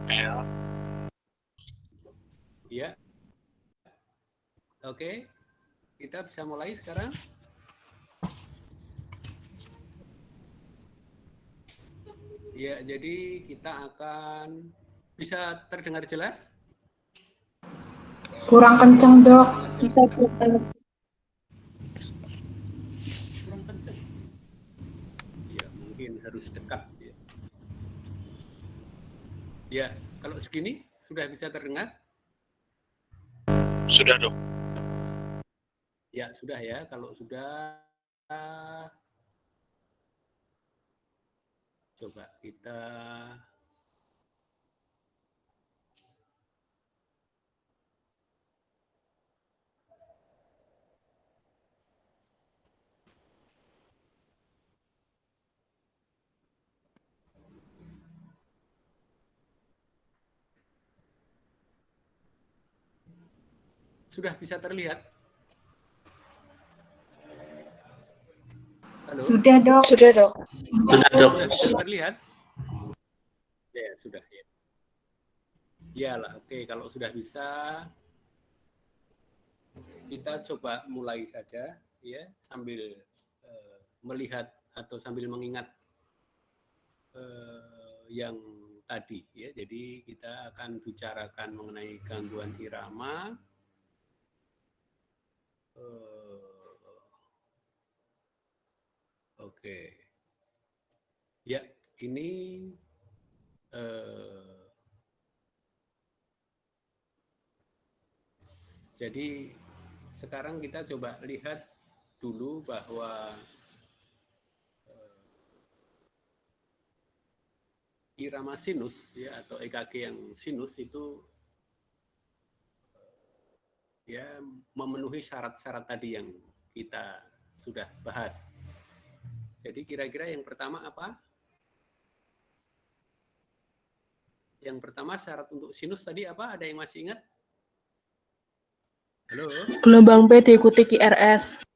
L. Ya. Oke. Kita bisa mulai sekarang. Ya, jadi kita akan bisa terdengar jelas? Kurang kenceng, Dok. Bisa putar. Kurang kencang. Ya, mungkin harus dekat ya. Ya, kalau segini sudah bisa terdengar? Sudah, Dok. Ya, sudah ya. Kalau sudah coba kita sudah bisa terlihat? Halo? Sudah, Dok. Sudah, Dok. Sudah, Dok. Sudah bisa terlihat? Ya, sudah ya. Iyalah, oke. Kalau sudah bisa, kita coba mulai saja ya, sambil melihat atau sambil mengingat yang tadi ya. Jadi kita akan bicarakan mengenai gangguan irama. Oke. Ya, ini jadi sekarang kita coba lihat dulu bahwa irama sinus ya atau EKG yang sinus itu ya memenuhi syarat-syarat tadi yang kita sudah bahas. Jadi kira-kira yang pertama apa? Yang pertama syarat untuk sinus tadi apa? Ada yang masih ingat? Halo? Gelombang P diikuti QRS.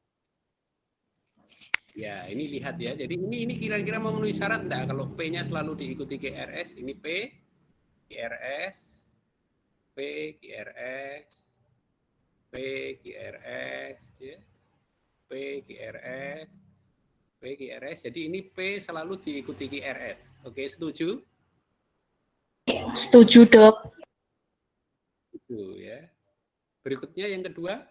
Ya, ini lihat ya. Jadi ini kira-kira memenuhi syarat enggak? Kalau P-nya selalu diikuti QRS, ini P, QRS, P, QRS, P, QRS, ya. P, QRS, P, QRS. Jadi ini P selalu diikuti QRS. Oke, setuju? Setuju, Dok. Itu ya. Berikutnya yang kedua.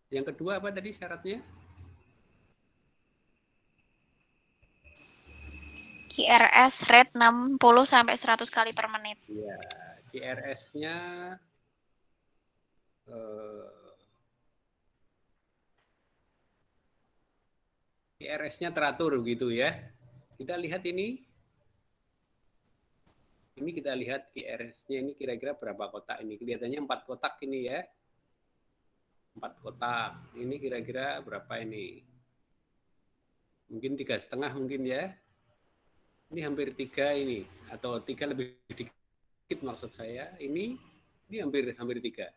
Yang kedua apa tadi syaratnya? QRS rate 60 sampai 100 kali per menit. Ya, QRS-nya QRS-nya teratur gitu ya. Kita lihat ini. Ini kita lihat QRS-nya ini kira-kira berapa kotak ini. Kelihatannya 4 kotak ini ya. 4 kotak. Ini kira-kira berapa ini? Mungkin 3,5 mungkin ya. Ini hampir 3 ini. Atau 3 lebih dikit maksud saya. Ini hampir 3.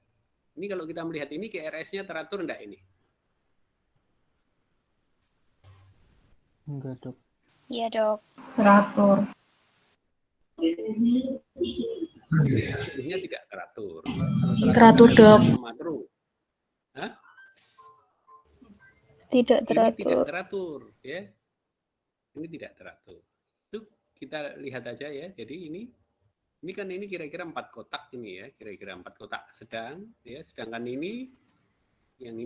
Ini kalau kita melihat ini QRS-nya teratur enggak ini? Enggak, Dok. Iya, Dok. Teratur. Sebenarnya tidak teratur. Teratur, Dok. Hah? Tidak Ini tidak teratur. teratur ya. Ini tidak teratur. Itu kita lihat aja ya. Jadi ini kan ini kira-kira 4 kotak ini ya, kira-kira 4 kotak sedang ya. Sedangkan ini yang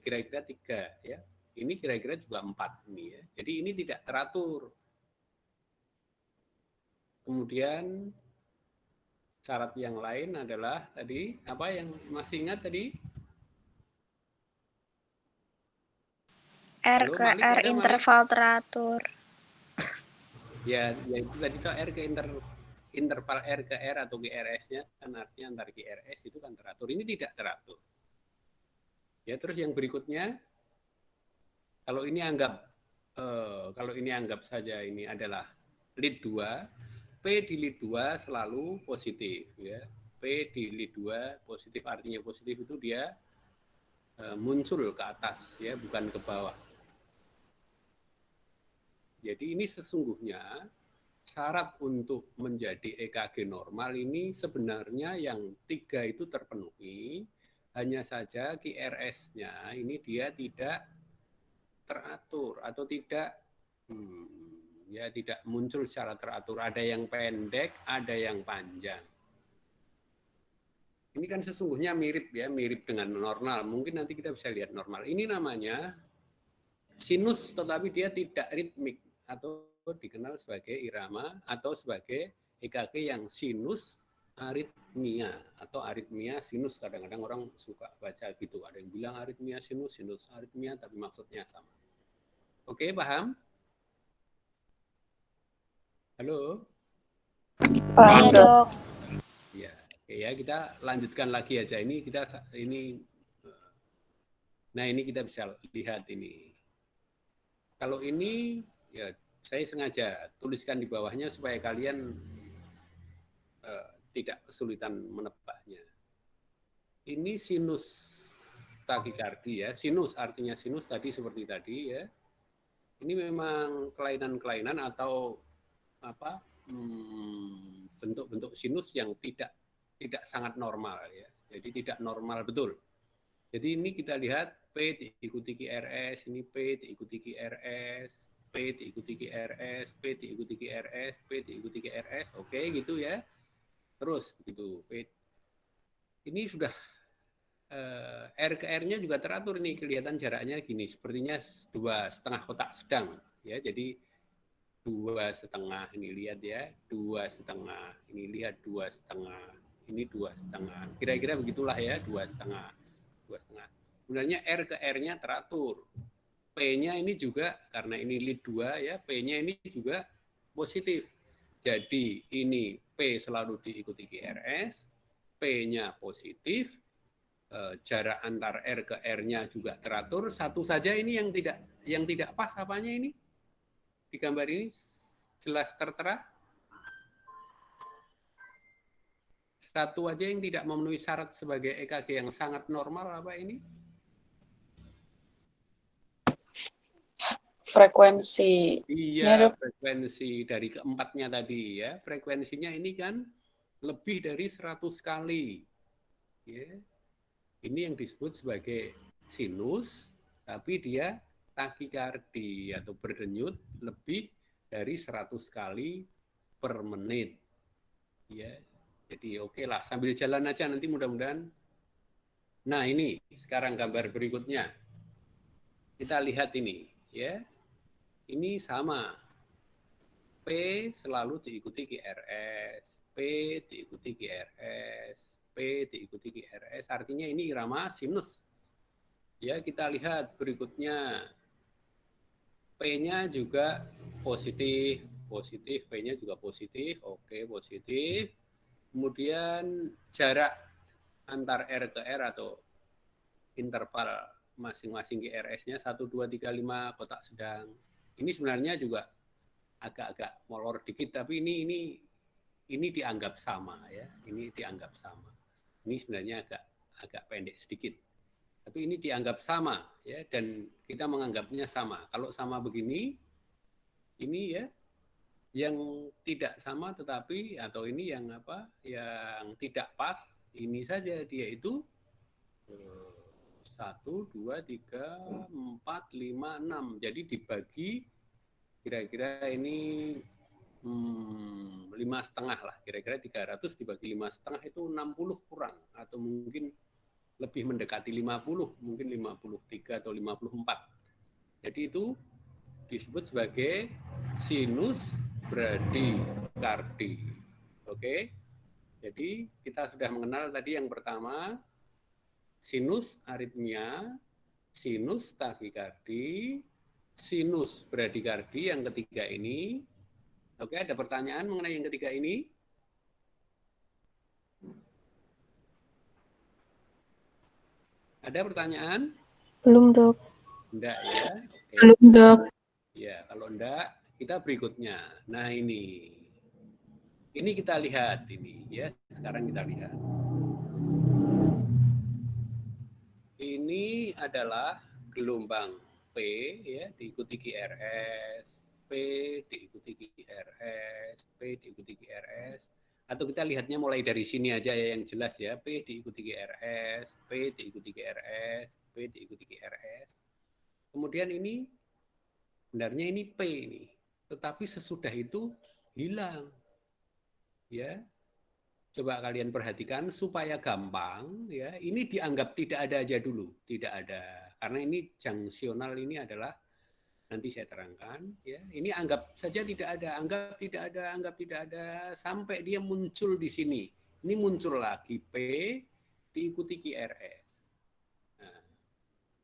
kira-kira 3 ya. Ini kira-kira juga 4 ini ya. Jadi ini tidak teratur. Kemudian syarat yang lain adalah tadi apa yang masih ingat tadi? R Halo, ke Malik, R ada, interval teratur. Ya itu tadi tuh R ke interval R ke R atau GRS-nya kan artinya antar GRS itu kan teratur. Ini tidak teratur. Ya, terus yang berikutnya kalau ini anggap saja ini adalah lead 2, P di lead 2 selalu positif ya. P di lead 2 positif artinya positif itu dia muncul ke atas ya, bukan ke bawah. Jadi ini sesungguhnya syarat untuk menjadi EKG normal ini sebenarnya yang 3 itu terpenuhi, hanya saja QRS-nya ini dia tidak teratur atau tidak ya tidak muncul secara teratur. Ada yang pendek, ada yang panjang. Ini kan sesungguhnya mirip ya, mirip dengan normal. Mungkin nanti kita bisa lihat normal. Ini namanya sinus, tetapi dia tidak ritmik atau dikenal sebagai irama atau sebagai EKG yang sinus aritmia atau aritmia sinus. Kadang-kadang orang suka baca gitu. Ada yang bilang aritmia sinus, sinus aritmia, tapi maksudnya sama. Oke, paham? Halo? Iya, Dok. Ya, oke ya, kita lanjutkan lagi aja. Nah, ini kita bisa lihat ini. Kalau ini ya saya sengaja tuliskan di bawahnya supaya kalian tidak kesulitan menebaknya. Ini sinus takikardi ya. Sinus artinya sinus tadi seperti tadi ya. Ini memang kelainan-kelainan atau apa? Bentuk-bentuk sinus yang tidak sangat normal ya. Jadi tidak normal betul. Jadi ini kita lihat P diikuti QRS, ini P diikuti QRS, P diikuti QRS, P diikuti QRS, P diikuti QRS, oke gitu ya. Terus gitu. Ini sudah R ke R-nya juga teratur ini, kelihatan jaraknya gini, sepertinya 2,5 kotak sedang ya. Jadi 2,5 ini lihat ya, 2,5 ini lihat 2,5 ini 2,5, kira-kira begitulah ya, 2,5. Sebenarnya R ke R-nya teratur. P-nya ini juga karena ini lead 2 ya, P-nya ini juga positif. Jadi ini P selalu diikuti QRS, P-nya positif, jarak antar R ke R-nya juga teratur. Satu saja ini yang tidak pas apanya ini? Di gambar ini jelas tertera. Satu aja yang tidak memenuhi syarat sebagai EKG yang sangat normal apa ini? Frekuensi. Iya, frekuensi dari keempatnya tadi ya. Frekuensinya ini kan lebih dari 100 kali. Ya. Ini yang disebut sebagai sinus, tapi dia takikardi atau berdenyut lebih dari 100 kali per menit. Ya. Jadi oke lah, sambil jalan aja nanti mudah-mudahan. Nah ini sekarang gambar berikutnya. Kita lihat ini ya. Ini sama. P selalu diikuti QRS, P diikuti QRS, P diikuti QRS. Artinya ini irama sinus. Ya, kita lihat berikutnya. P-nya juga positif, P-nya juga positif. Oke, positif. Kemudian jarak antar R ke R atau interval masing-masing QRS-nya 1, 2, 3, 5 kotak sedang. Ini sebenarnya juga agak-agak molor dikit, tapi ini dianggap sama ya. Ini dianggap sama. Ini sebenarnya agak pendek sedikit. Tapi ini dianggap sama ya, dan kita menganggapnya sama. Kalau sama begini, ini ya yang tidak sama tetapi atau ini yang apa? Yang tidak pas, ini saja dia itu 1, 2, 3, 4, 5, 6. Jadi dibagi kira-kira ini 5,5 lah. Kira-kira 300 dibagi 5,5 itu 60 kurang. Atau mungkin lebih mendekati 50. Mungkin 53 atau 54. Jadi itu disebut sebagai sinus bradikardi. Oke? Jadi kita sudah mengenal tadi yang pertama, sinus aritmia, sinus takikardi, sinus bradikardi yang ketiga ini. Oke, ada pertanyaan mengenai yang ketiga ini? Ada pertanyaan? Belum, Dok. Enggak ya? Oke. Belum, Dok. Ya, kalau enggak, kita berikutnya. Nah, ini kita lihat ini ya. Sekarang kita lihat. Ini adalah gelombang P ya, diikuti QRS, P diikuti QRS, P diikuti QRS. Atau kita lihatnya mulai dari sini aja ya yang jelas ya. P diikuti QRS, P diikuti QRS, P diikuti QRS. Kemudian ini, sebenarnya ini P ini. Tetapi sesudah itu hilang. Ya, coba kalian perhatikan supaya gampang ya. Ini dianggap tidak ada aja dulu, tidak ada. Karena ini jangsional ini adalah nanti saya terangkan ya. Ini anggap saja tidak ada, anggap tidak ada, anggap tidak ada sampai dia muncul di sini. Ini muncul lagi P diikuti QRS. Nah,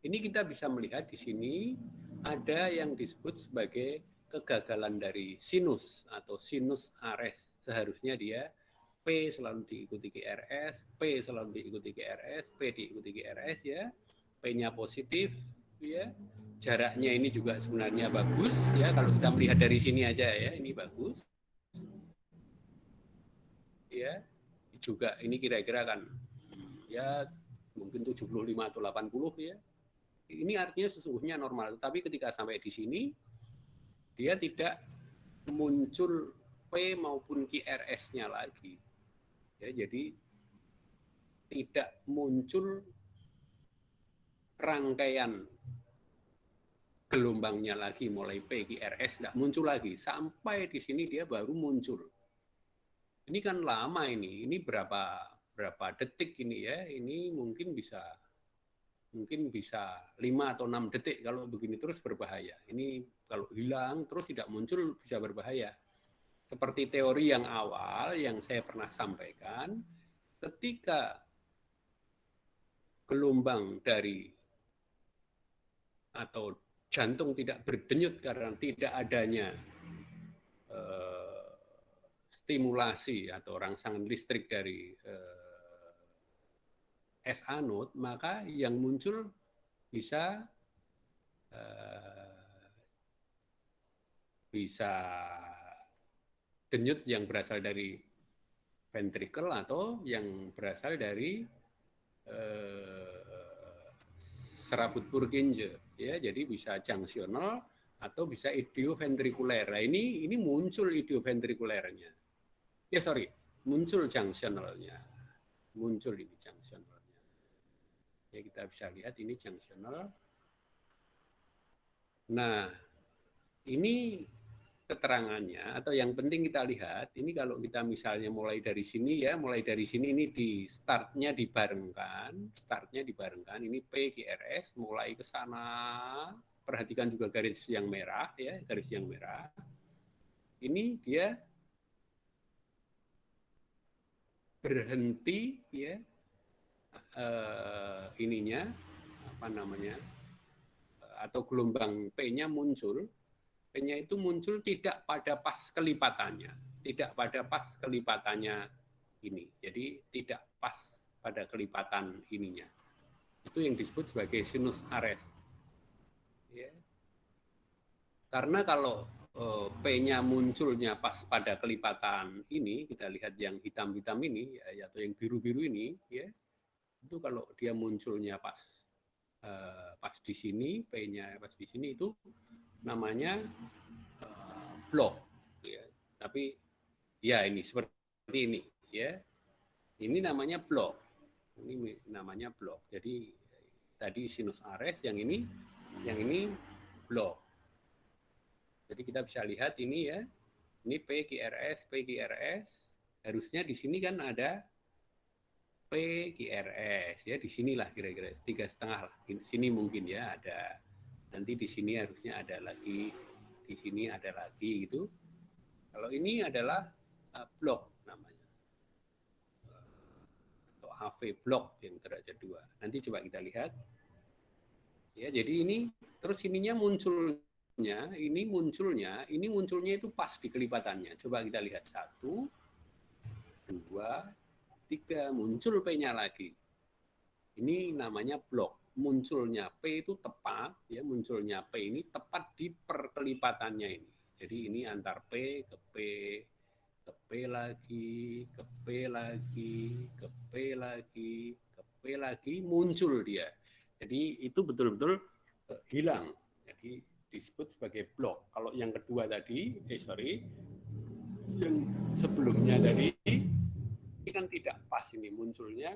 ini kita bisa melihat di sini ada yang disebut sebagai kegagalan dari sinus atau sinus ares. Seharusnya dia P selalu diikuti QRS, P selalu diikuti QRS, P diikuti QRS ya. P-nya positif ya. Jaraknya ini juga sebenarnya bagus ya, kalau kita melihat dari sini aja ya, ini bagus. Ya. Juga ini kira-kira kan ya mungkin 75 atau 80 ya. Ini artinya sesungguhnya normal, tapi ketika sampai di sini dia tidak muncul P maupun QRS-nya lagi. Ya, jadi tidak muncul rangkaian gelombangnya lagi mulai P, QRS tidak muncul lagi. Sampai di sini dia baru muncul. Ini kan lama ini berapa detik ini ya. Ini mungkin bisa 5 atau 6 detik. Kalau begini terus berbahaya. Ini kalau hilang terus tidak muncul bisa berbahaya. Seperti teori yang awal yang saya pernah sampaikan, ketika gelombang dari atau jantung tidak berdenyut karena tidak adanya stimulasi atau rangsangan listrik dari S anode, maka yang muncul bisa denyut yang berasal dari ventricle atau yang berasal dari serabut Purkinje ya, jadi bisa junctional atau bisa idioventrikuler. Nah, ini muncul idioventrikulernya. Ya muncul junctionalnya. Muncul ini junctionalnya. Ya, kita bisa lihat ini junctional. Nah, ini keterangannya atau yang penting kita lihat ini kalau kita misalnya mulai dari sini ya, mulai dari sini ini di startnya dibarengkan ini P QRS mulai ke sana, perhatikan juga garis yang merah ya, garis yang merah ini dia berhenti ya, ininya apa namanya atau gelombang P-nya muncul. P-nya itu muncul tidak pada pas kelipatannya ini. Jadi tidak pas pada kelipatan ininya. Itu yang disebut sebagai sinus ares. Ya. Karena kalau P-nya munculnya pas pada kelipatan ini, kita lihat yang hitam-hitam ini ya, atau yang biru-biru ini, ya, itu kalau dia munculnya pas di sini, P-nya pas di sini itu namanya blok, ya. Tapi ya ini seperti ini, ya. Ini namanya blok. Ini namanya blok. Jadi tadi sinus ares, yang ini blok. Jadi kita bisa lihat ini ya. Ini P QRS, P QRS. Harusnya di sini kan ada P QRS ya, di sinilah kira-kira 3,5 lah. Di sini mungkin ya ada. Nanti di sini harusnya ada lagi, di sini ada lagi gitu. Kalau ini adalah blok namanya, atau AV blok yang derajat 2. Nanti coba kita lihat. Ya, jadi ini terus ininya munculnya itu pas di kelipatannya. Coba kita lihat 1, 2, 3, muncul P-nya lagi. Ini namanya blok. Munculnya P itu tepat, ya, munculnya P ini tepat di perkelipatannya ini. Jadi ini antar P ke P, ke P lagi, ke P lagi, ke P lagi, ke P lagi, muncul dia. Jadi itu betul-betul hilang. Jadi disebut sebagai blok. Kalau yang kedua tadi, yang sebelumnya tadi ini kan tidak pas, ini munculnya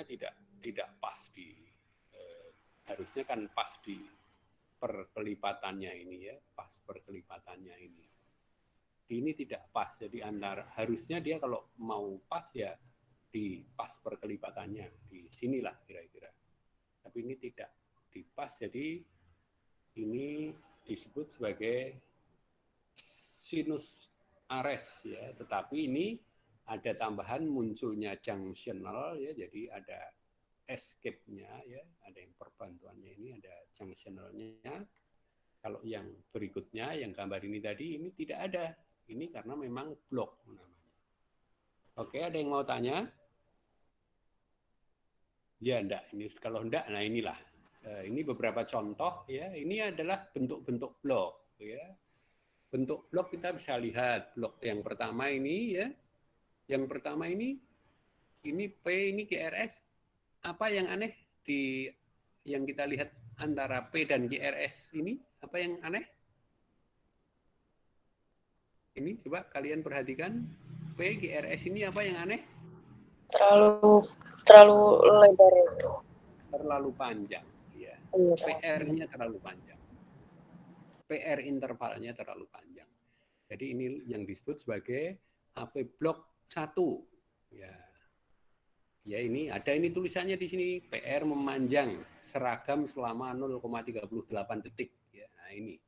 tidak pas di harusnya kan pas di perkelipatannya ini ya, pas perkelipatannya ini. Ini tidak pas, jadi harusnya dia kalau mau pas ya di pas perkelipatannya, di sinilah kira-kira. Tapi ini tidak di pas, jadi ini disebut sebagai sinus ares ya, tetapi ini ada tambahan munculnya junctional ya, jadi ada escape-nya ya, ada yang perbantuannya ini, ada junctional-nya. Kalau yang berikutnya, yang gambar ini tadi, ini tidak ada. Ini karena memang blok namanya. Oke, ada yang mau tanya? Ya, enggak. Ini kalau enggak, nah inilah. Ini beberapa contoh ya. Ini adalah bentuk-bentuk blok ya. Bentuk blok kita bisa lihat. Blok yang pertama ini ya. Yang pertama ini P, ini GRS. Apa yang aneh di yang kita lihat antara P dan GRS ini? Apa yang aneh? Ini coba kalian perhatikan, P, GRS ini apa yang aneh? Terlalu lebar itu. Terlalu panjang. Ya. PR-nya terlalu panjang. PR intervalnya terlalu panjang. Jadi ini yang disebut sebagai AV block 1. Ya. Ya ini ada ini tulisannya di sini, PR memanjang seragam selama 0,38 detik. Ya, nah ini.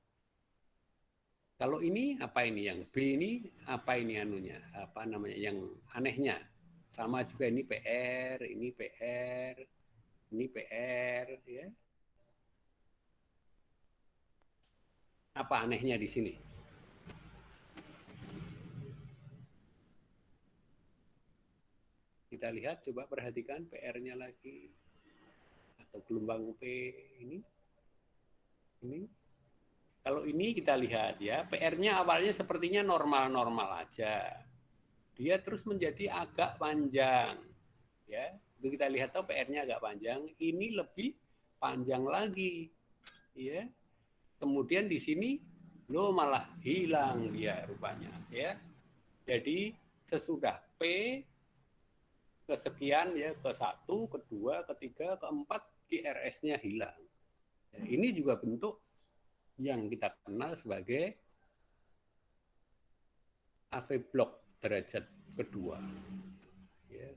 Kalau ini apa ini yang B ini apa ini anunya? Apa namanya yang anehnya? Sama juga ini PR, ini PR, ini PR ya. Apa anehnya di sini? Kita lihat, coba perhatikan PR-nya lagi. Atau gelombang P ini. Ini. Kalau ini kita lihat ya, PR-nya awalnya sepertinya normal-normal aja. Dia terus menjadi agak panjang. Ya, itu kita lihat tuh PR-nya agak panjang, ini lebih panjang lagi. Ya. Kemudian di sini lo malah hilang dia rupanya, ya. Jadi sesudah P kesekian ya, ke 1, kedua, ketiga, keempat GRS-nya hilang. Ya, ini juga bentuk yang kita kenal sebagai AV block derajat kedua. Ya.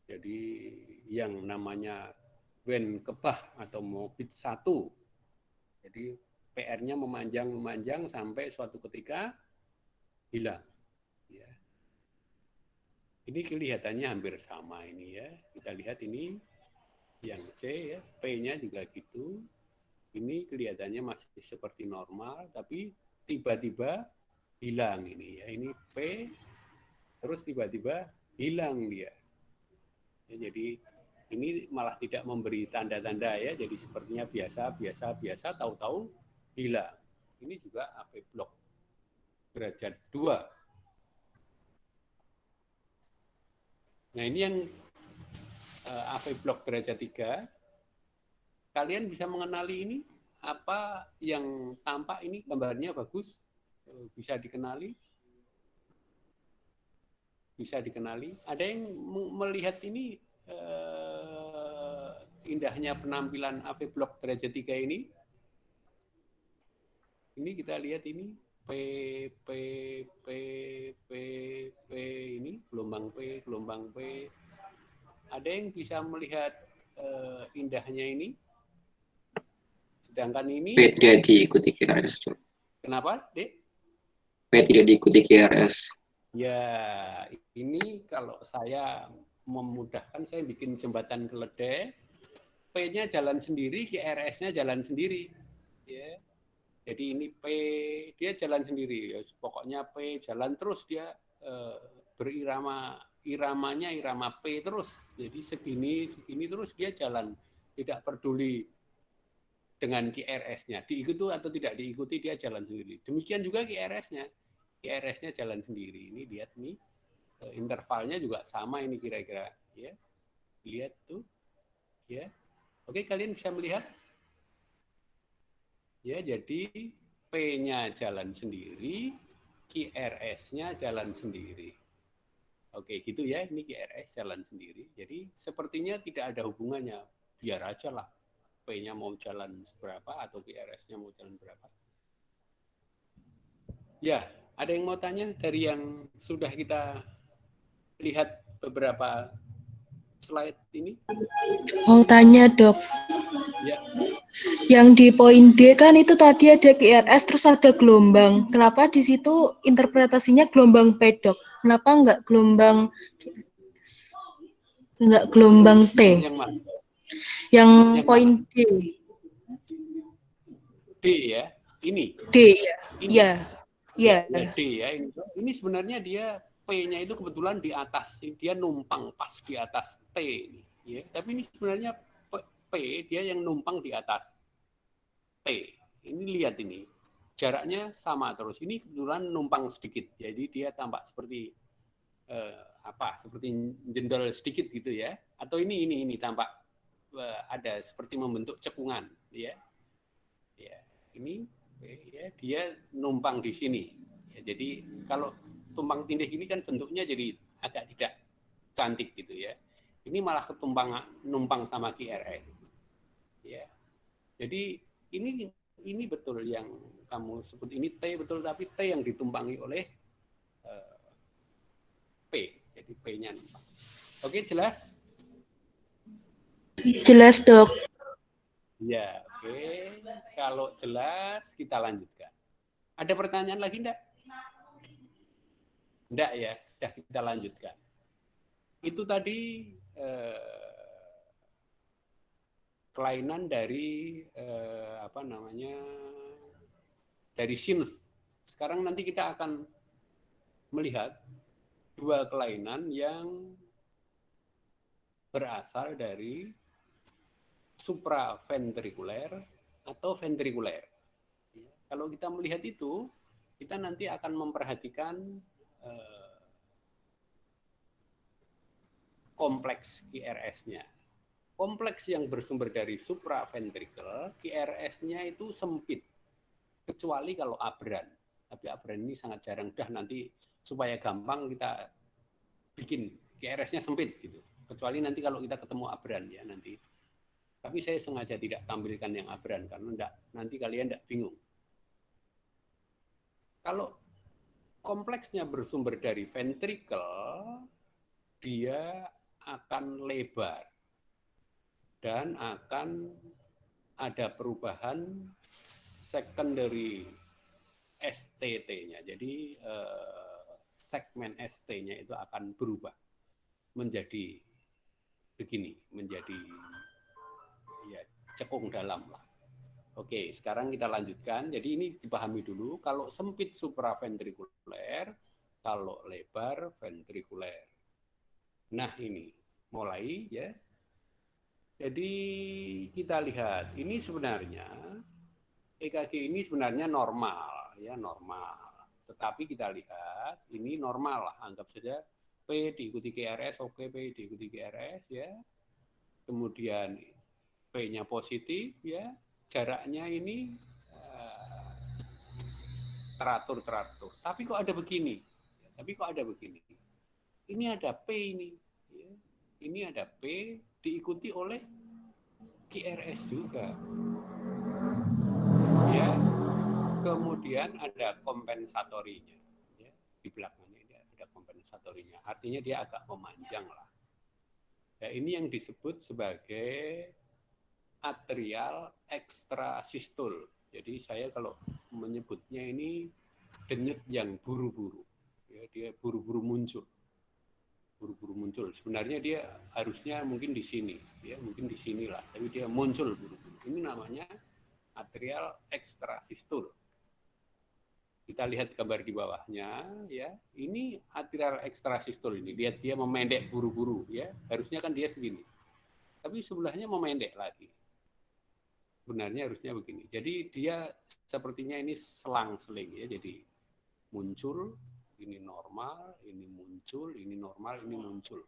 Jadi yang namanya Wen Kebah atau Mobit 1. Jadi PR-nya memanjang sampai suatu ketika hilang. Ya. Ini kelihatannya hampir sama ini ya. Kita lihat ini yang C ya, P-nya juga gitu. Ini kelihatannya masih seperti normal, tapi tiba-tiba hilang ini ya. Ini P, terus tiba-tiba hilang dia. Ya, jadi ini malah tidak memberi tanda-tanda ya. Jadi sepertinya biasa, tahu-tahu hilang. Ini juga AV block derajat 2. Nah ini yang AV block derajat 3. Kalian bisa mengenali ini apa yang tampak ini gambarnya bagus, bisa dikenali, Ada yang melihat ini indahnya penampilan AV block derajat 3 ini? Ini kita lihat ini P ini gelombang P. Ada yang bisa melihat indahnya ini? Sedangkan ini P tidak diikuti QRS. Kenapa, Dek? P tidak diikuti QRS. Ya, ini kalau saya memudahkan, saya bikin jembatan keledai, P-nya jalan sendiri, QRS-nya jalan sendiri. Ya. Jadi ini P, dia jalan sendiri. Ya, pokoknya P jalan terus, dia iramanya irama P terus. Jadi segini terus dia jalan. Tidak peduli dengan QRS-nya. Diikuti atau tidak diikuti, dia jalan sendiri. Demikian juga QRS-nya. QRS-nya jalan sendiri. Ini lihat nih, intervalnya juga sama ini kira-kira. Ya. Lihat tuh. Ya. Oke, kalian bisa melihat? Ya, jadi P-nya jalan sendiri, QRS-nya jalan sendiri. Oke, gitu ya. Ini QRS jalan sendiri. Jadi sepertinya tidak ada hubungannya. Biar aja lah P-nya mau jalan berapa atau QRS-nya mau jalan berapa. Ya, ada yang mau tanya dari yang sudah kita lihat beberapa slide ini? Mau tanya, Dok. Ya, Yang di poin D kan itu tadi ada QRS terus ada gelombang. Kenapa di situ interpretasinya gelombang P, Dok? Kenapa nggak gelombang T? yang mana? Yang Yang poin mana? D. D ya. Ini. D ya. Ini. Ya. Ya, Ya. ya D ya. Ini sebenarnya dia P-nya itu kebetulan di atas. Dia numpang pas di atas T ini. Ya. Tapi ini sebenarnya P dia yang numpang di atas T. Ini lihat ini. Jaraknya sama terus. Ini kebetulan numpang sedikit. Jadi dia tampak seperti seperti jendol sedikit gitu ya. Atau ini tampak ada seperti membentuk cekungan ya. Ya, ini ya, dia numpang di sini. Ya, jadi kalau tumpang tindih ini kan bentuknya jadi agak tidak cantik gitu ya. Ini malah numpang sama QRS. Ya. Jadi ini betul yang kamu sebut ini T betul, tapi T yang ditumpangi oleh P. Jadi P-nya numpang. Oke, jelas? Jelas, Dok. Ya, oke. Kalau jelas, kita lanjutkan. Ada pertanyaan lagi enggak? Enggak ya, sudah kita lanjutkan. Itu tadi kelainan dari dari sinus. Sekarang nanti kita akan melihat dua kelainan yang berasal dari supraventrikuler atau ventrikuler. Kalau kita melihat itu, kita nanti akan memperhatikan kompleks QRS-nya. Kompleks yang bersumber dari supraventrikel, QRS-nya itu sempit, kecuali kalau aberran. Tapi aberran ini sangat jarang. Nanti supaya gampang kita bikin QRS-nya sempit gitu. Kecuali nanti kalau kita ketemu aberran ya nanti. Tapi saya sengaja tidak tampilkan yang aberran karena nanti kalian tidak bingung. Kalau kompleksnya bersumber dari ventrikel, dia akan lebar dan akan ada perubahan secondary STT-nya. Jadi segmen ST-nya itu akan berubah menjadi begini, menjadi ya cekung dalam lah. Oke, sekarang kita lanjutkan. Jadi ini dipahami dulu. Kalau sempit supraventrikuler, kalau lebar ventrikuler. Nah ini mulai ya. Jadi kita lihat ini sebenarnya EKG ini sebenarnya normal ya, normal. Tetapi kita lihat ini normal lah. Anggap saja P diikuti QRS, oke P diikuti QRS ya. Kemudian P-nya positif ya. Jaraknya ini teratur. Tapi kok ada begini? Ini ada P ini. Ya. Ini ada P diikuti oleh QRS juga. Ya. Kemudian ada kompensatorinya. Ya. Di belakangnya ini ada kompensatorinya. Artinya dia agak memanjang lah. Ya, ini yang disebut sebagai atrial ekstrasistul. Jadi saya kalau menyebutnya ini denyut yang buru-buru. Ya, dia buru-buru muncul. Sebenarnya dia harusnya mungkin di sini, ya mungkin di sinilah, tapi dia muncul buru-buru. Ini namanya atrial ekstrasistul. Kita lihat gambar di bawahnya, ya. Ini atrial ekstrasistul ini. Lihat dia memendek buru-buru, ya. Harusnya kan dia segini. Tapi sebelahnya memendek lagi. Sebenarnya harusnya begini. Jadi dia sepertinya ini selang-seling ya. Jadi muncul, ini normal, ini muncul, ini normal, ini muncul.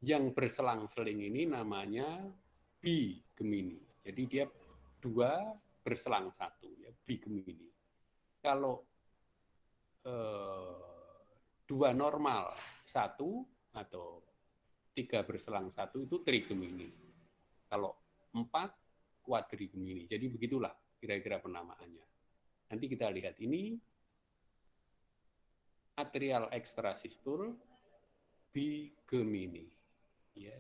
Yang berselang-seling ini namanya bigemini. Jadi dia dua berselang satu, ya, bigemini. Kalau 2 normal satu atau 3 berselang satu itu trigemini. Kalau 4 quadrigemini. Jadi begitulah kira-kira penamaannya. Nanti kita lihat ini atrial ekstrasistul bigemini. Ya.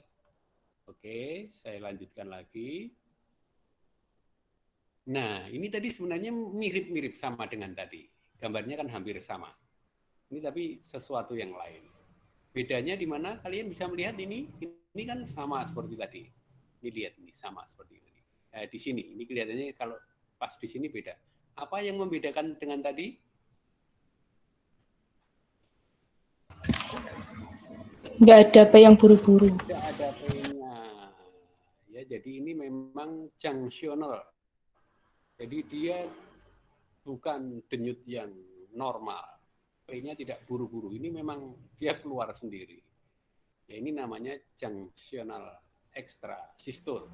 Oke, saya lanjutkan lagi. Nah, ini tadi sebenarnya mirip-mirip sama dengan tadi. Gambarnya kan hampir sama. Ini tapi sesuatu yang lain. Bedanya di mana? Kalian bisa melihat ini kan sama seperti tadi. Ini lihat ini sama seperti ini. Di sini, ini kelihatannya kalau pas di sini beda. Apa yang membedakan dengan tadi? Nggak ada P yang buru-buru. Tidak ada P-nya. Ya, jadi ini memang junctional. Jadi dia bukan denyut yang normal. P-nya tidak buru-buru. Ini memang dia keluar sendiri. Ya, ini namanya junctional extrasistul.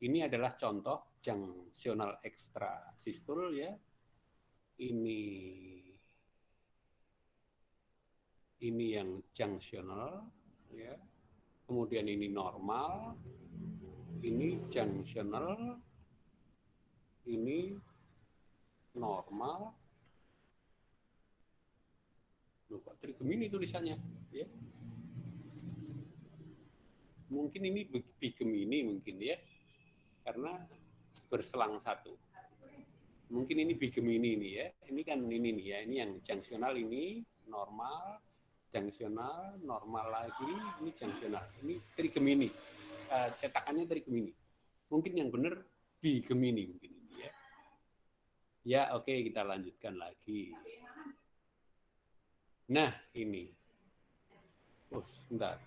Ini adalah contoh junctional extrasistul ya. Ini yang junctional ya. Kemudian ini normal. Ini junctional. Ini normal. Loh, kok trigemini tulisannya ya. Mungkin ini bigemini mungkin ya. Karena berselang satu. Mungkin ini bigemini ini ya. Ini kan ini nih ya. Ini yang junctional ini normal, junctional, normal lagi, ini junctional. Ini trigemini. Cetakannya trigemini. Mungkin yang benar bigemini mungkin ini ya. Ya, oke, kita lanjutkan lagi. Nah, ini. Oh, sebentar.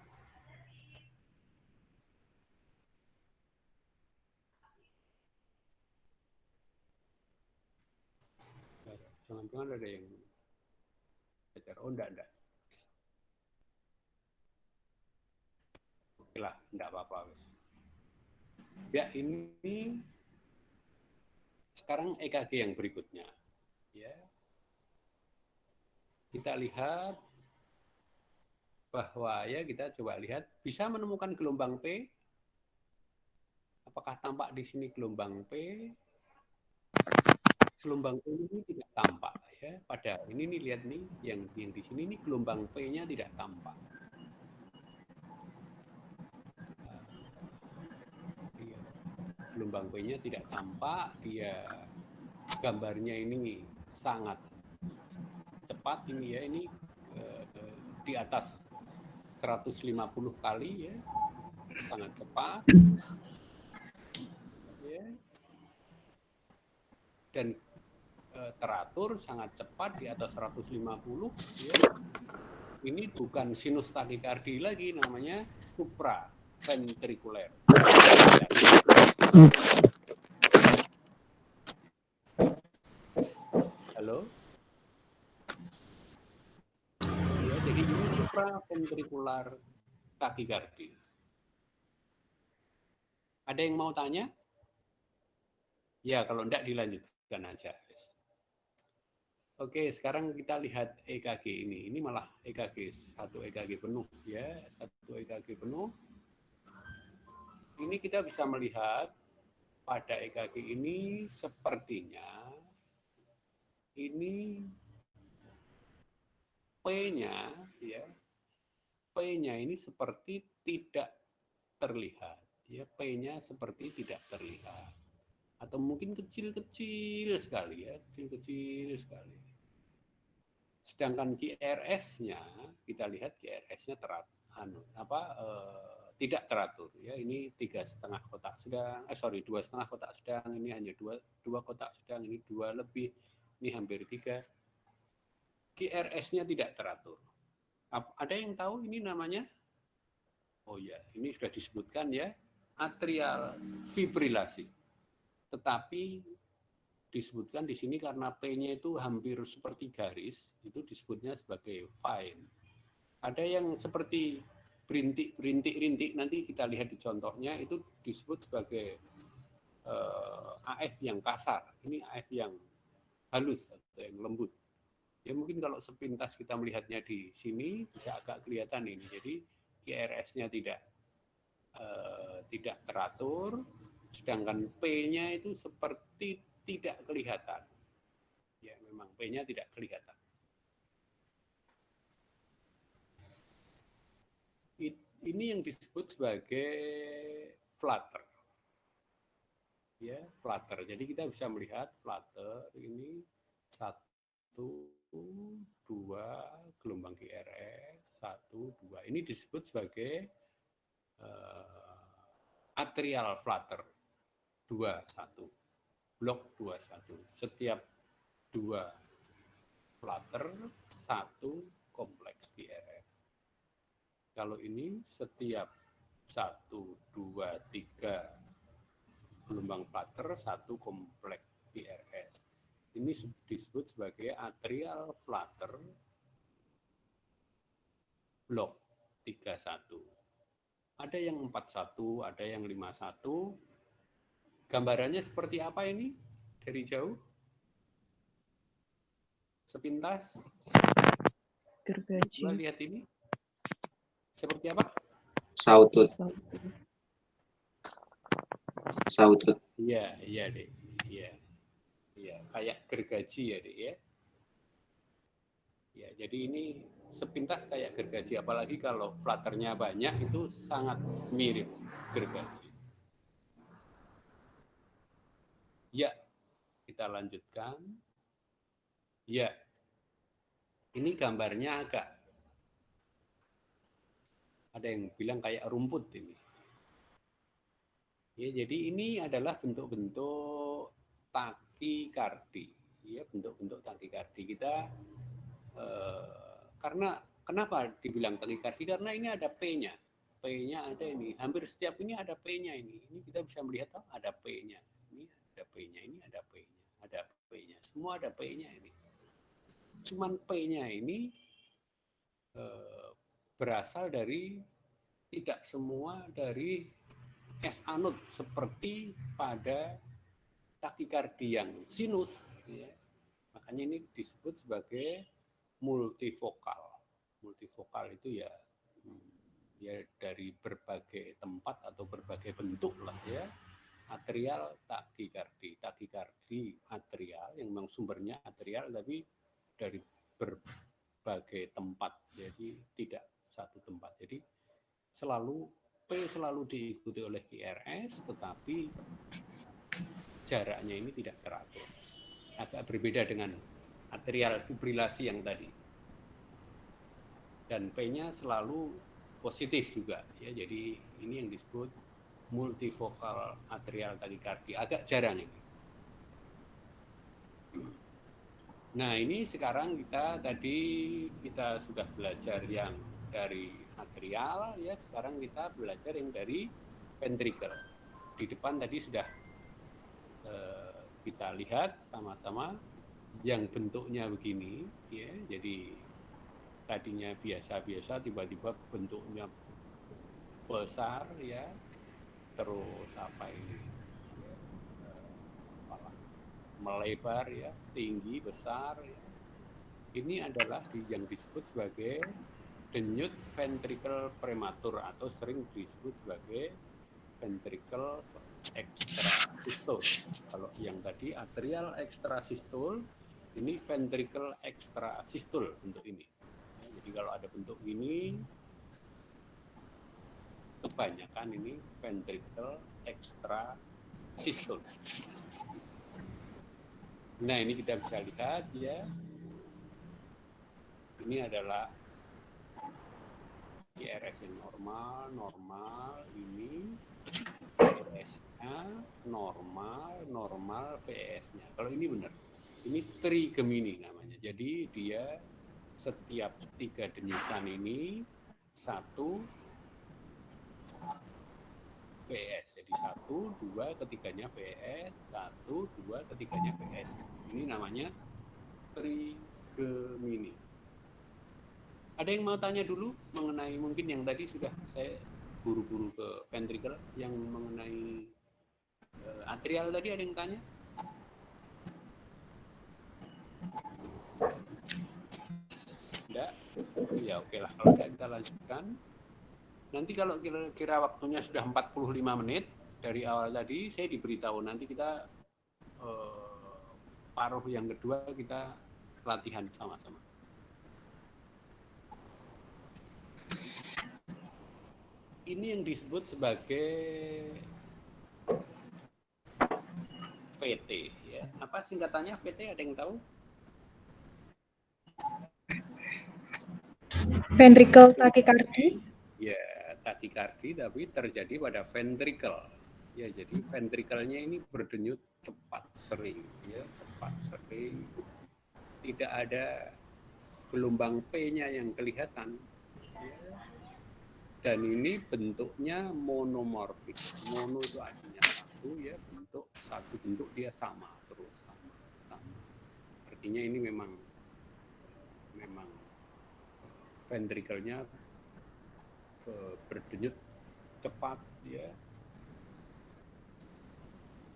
Jangan-jangan ada yang oh enggak. Oke lah, enggak apa-apa. Ya, ini sekarang EKG yang berikutnya. Ya. Kita lihat bahwa ya kita coba lihat bisa menemukan gelombang P. Apakah tampak di sini gelombang P? Gelombang P ini tidak tampak ya. Padahal ini nih lihat nih yang di sini ini gelombang P-nya tidak tampak. Gelombang P-nya tidak tampak, dia gambarnya ini sangat cepat ini ya, ini di atas 150 kali ya, sangat cepat ya. Dan teratur sangat cepat di atas 150 ya. Ini bukan sinus takikardi lagi, namanya supraventrikuler. Halo? Ya, jadi ini supraventrikular takikardi. Ada yang mau tanya? Ya, kalau enggak dilanjutkan aja. Oke, sekarang kita lihat EKG ini. Ini malah EKG, satu EKG penuh ya, satu EKG penuh. Ini kita bisa melihat pada EKG ini sepertinya ini P-nya ya. P-nya ini seperti tidak terlihat. Ya, P-nya seperti tidak terlihat. Atau mungkin kecil-kecil sekali ya, kecil-kecil sekali. Sedangkan QRS-nya, kita lihat QRS-nya tidak teratur ya. Ini 3,5 kotak sedang, 2,5 kotak sedang, ini hanya 2 kotak sedang, ini 2 lebih, ini hampir 3. QRS-nya tidak teratur. Ada yang tahu ini namanya? Oh ya, ini sudah disebutkan ya, atrial fibrilasi. Tetapi disebutkan di sini karena P-nya itu hampir seperti garis, itu disebutnya sebagai fine. Ada yang seperti berintik-rintik, nanti kita lihat di contohnya, itu disebut sebagai AF yang kasar, ini AF yang halus atau yang lembut. Ya mungkin kalau sepintas kita melihatnya di sini bisa agak kelihatan ini. Jadi QRS-nya tidak teratur, sedangkan P-nya itu seperti tidak kelihatan. Ya memang P-nya tidak kelihatan. Ini yang disebut sebagai flutter. Ya, flutter. Jadi kita bisa melihat flutter ini 1, 2, gelombang QRS, 1, 2. Ini disebut sebagai atrial flutter 21, blok 21. Setiap 2 flutter, 1 kompleks QRS. Kalau ini setiap 1, 2, 3 gelombang flutter, 1 kompleks QRS. Ini disebut sebagai atrial flutter blok 31. Ada yang 41, ada yang 51. Gambarannya seperti apa ini dari jauh? Sepintas? Gergaji. Coba lihat ini. Seperti apa? Sawtut. Sawtut. Iya, iya deh. Iya. Iya, kayak gergaji ya, Dek ya. Ya, jadi ini sepintas kayak gergaji, apalagi kalau flutternya banyak itu sangat mirip gergaji. Ya, kita lanjutkan. Ya, ini gambarnya agak ada yang bilang kayak rumput ini. Ya, jadi ini adalah bentuk-bentuk takikardi. Ya, bentuk-bentuk takikardi kita. Karena kenapa dibilang takikardi? Karena ini ada P-nya. P-nya ada ini. Hampir setiap ini ada P-nya ini. Ini kita bisa melihat ada P-nya. Ini ada P-nya, ini ada P-nya. Ada P-nya. Semua ada P-nya ini. Cuman P-nya ini berasal dari tidak semua dari S anode seperti pada takikardi yang sinus. Ya. Makanya ini disebut sebagai multivokal. Multivokal itu ya dari berbagai tempat atau berbagai bentuk lah ya. Atrial takikardi, takikardi atrial yang memang sumbernya atrial tapi dari berbagai tempat. Jadi tidak satu tempat. Jadi P selalu diikuti oleh QRS, tetapi jaraknya ini tidak teratur. Agak berbeda dengan atrial fibrilasi yang tadi. Dan P-nya selalu positif juga. Ya, jadi ini yang disebut multivokal atrial takikardi. Agak jarang ini. Nah, ini sekarang kita sudah belajar yang dari atrial, ya. Sekarang kita belajar yang dari ventricle. Di depan tadi sudah kita lihat sama-sama yang bentuknya begini, ya. Jadi tadinya biasa-biasa, tiba-tiba bentuknya besar, ya. Terus apa ini? Melebar, ya, tinggi, besar. Ya. Ini adalah yang disebut sebagai denyut ventricle prematur atau sering disebut sebagai ventricle extrasistul. Kalau yang tadi atrial extrasistul, ini ventricle extrasistul untuk ini. Ya, jadi kalau ada bentuk ini, kebanyakan ini ventricle extrasistul. Nah, ini kita bisa lihat ya. Ini adalah QRS yang normal, ini VS-nya normal VS-nya. Kalau ini benar. Ini trigemini namanya. Jadi dia setiap 3 denyutan ini 1 PS. Jadi 1, 2, ketiganya PS, 1, 2, ketiganya PS. Ini namanya trigemini. Ada yang mau tanya dulu mengenai mungkin yang tadi sudah saya buru-buru ke ventricle yang mengenai Atrial tadi ada yang tanya? Enggak? Ya oke lah, kalau enggak kita lanjutkan. Nanti kalau kira-kira waktunya sudah 45 menit dari awal tadi, saya diberitahu nanti kita paruh yang kedua kita latihan sama-sama. Ini yang disebut sebagai VT. Ya. Apa singkatannya VT? Ada yang tahu? Ventricle tachycardy. Ya, takikardi tapi terjadi pada ventricle. Ya, jadi ventrikelnya ini berdenyut cepat sering, ya, cepat sering. Tidak ada gelombang P-nya yang kelihatan. Ya. Dan ini bentuknya monomorfik. Mono itu artinya satu, ya, satu bentuk dia sama terus, sama. Artinya ini memang ventrikelnya berdenyut cepat, ya,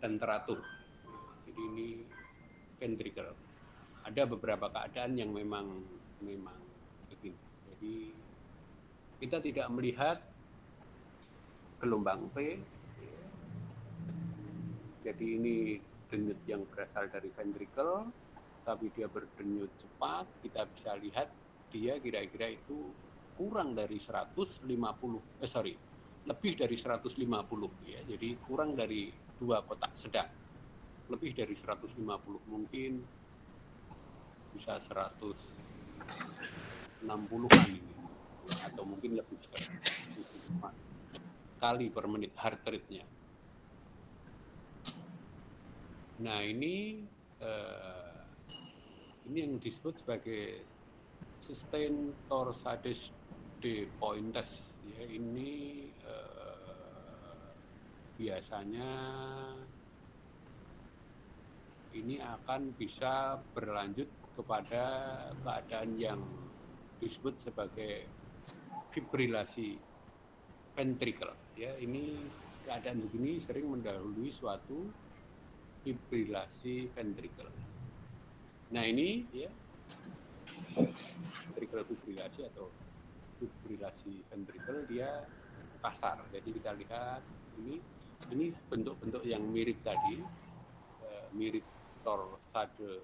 dan teratur. Jadi ini ventricle. Ada beberapa keadaan yang memang begini. Jadi kita tidak melihat gelombang P. Ya. Jadi ini denyut yang berasal dari ventricle, tapi dia berdenyut cepat. Kita bisa lihat dia kira-kira itu kurang dari 150, lebih dari 150, ya. Jadi kurang dari 2 kotak sedang. Lebih dari 150, mungkin bisa 160-an ini, atau mungkin lebih 170 kali per menit heart rate-nya. Nah, ini yang disebut sebagai sustained torsades de pointes. Ya, ini biasanya ini akan bisa berlanjut kepada keadaan yang disebut sebagai fibrilasi ventricle. Ya, ini keadaan begini sering mendahului suatu fibrilasi ventricle. Nah, ini ya ventricle fibrilasi atau fibrilasi ventricle dia kasar. Jadi kita lihat ini bentuk-bentuk yang mirip tadi, mirip torsade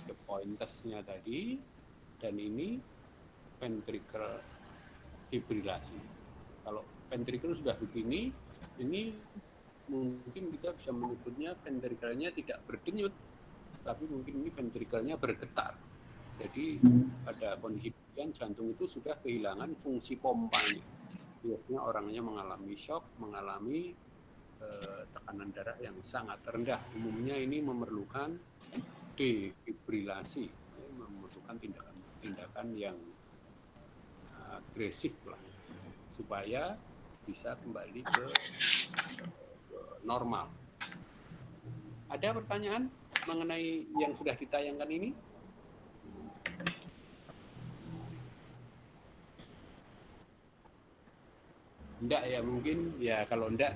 de pointes-nya tadi, dan ini ventricle fibrilasi. Kalau ventricle sudah begini, ini mungkin kita bisa menyebutnya ventrikelnya tidak berdenyut, tapi mungkin ini ventrikelnya bergetar. Jadi pada kondisi demikian jantung itu sudah kehilangan fungsi pompanya. Biasanya orangnya mengalami shock, mengalami tekanan darah yang sangat rendah. Umumnya ini memerlukan defibrilasi, memerlukan tindakan yang agresif lah, supaya bisa kembali ke normal. Ada pertanyaan mengenai yang sudah ditayangkan ini? Enggak ya, mungkin ya, kalau enggak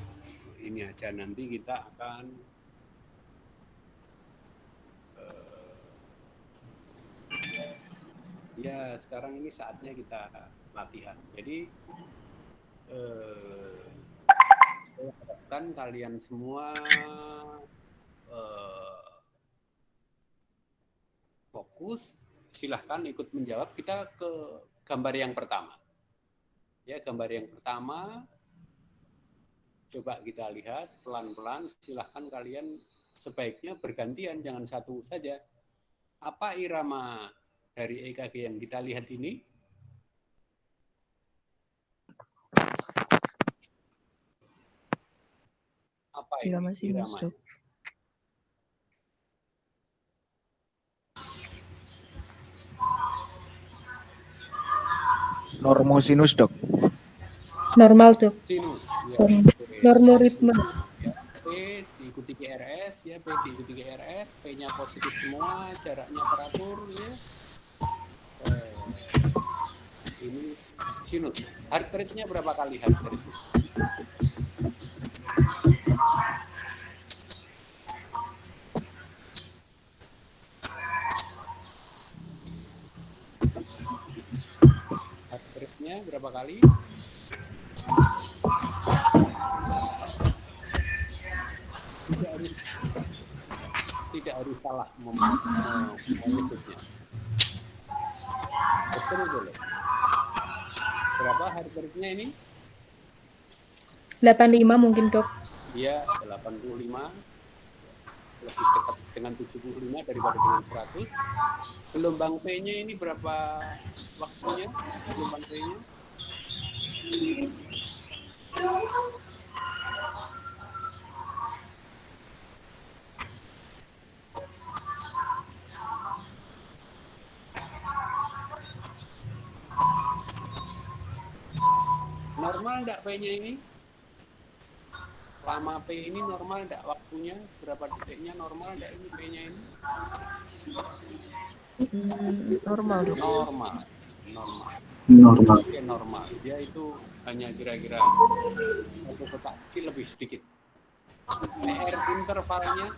ini aja, nanti kita akan ya sekarang ini saatnya kita latihan. Jadi saya harapkan kalian semua fokus, silahkan ikut menjawab. Kita ke gambar yang pertama. Ya, gambar yang pertama, coba kita lihat pelan-pelan. Silahkan kalian sebaiknya bergantian, jangan satu saja. Apa irama dari EKG yang kita lihat ini? Apa ini Irama sinus, iramanya? Dok. Normosinus, Dok. Normal, Dok. Sinus. Ya. Normoritme. Ya, P diikuti QRS, ya, P diikuti QRS, P-nya positif semua, jaraknya teratur, ya. Ini sinus. Heart rate-nya berapa kali heart rate? RS-nya berapa kali? Tidak harus salah menyebutnya. Betul boleh. Berapa heart rate-nya ini? 85 mungkin, Dok. Dia 85, lebih dekat dengan 75 daripada dengan 100. Gelombang P-nya ini berapa waktunya? Gelombang P-nya? Normal enggak P-nya ini? Lama P ini normal enggak waktunya? Berapa detiknya normal enggak ini P-nya ini? Normal dok. Normal. Normal. Oke, normal. Dia itu hanya kira-kira satu kotak kecil lebih sedikit. PR intervalnya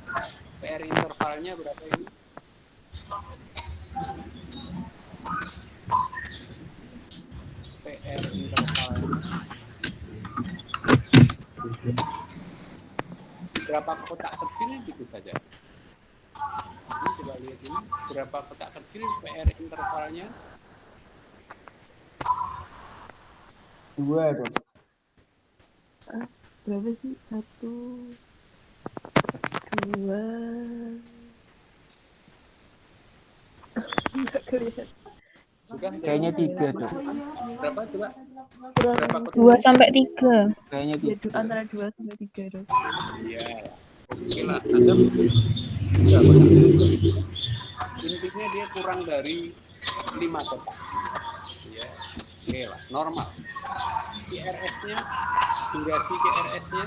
berapa ini? PR intervalnya berapa kotak kecil gitu saja. Ini coba lihat ini berapa kotak kecil PR intervalnya? 2 dok. Berapa sih? 1, 2. Nggak kelihatan. Sudah Kayaknya 3 dok. berapa coba? Kurang Berapa kotak? 2 sampai 3. Kayaknya ya, 3. antara 2 sampai 3 dok. Iya. Oke lah, anggap tiga kotak. Intinya dia kurang dari 5 kotak. Ya, oke lah, normal. QRS-nya, durasi QRS-nya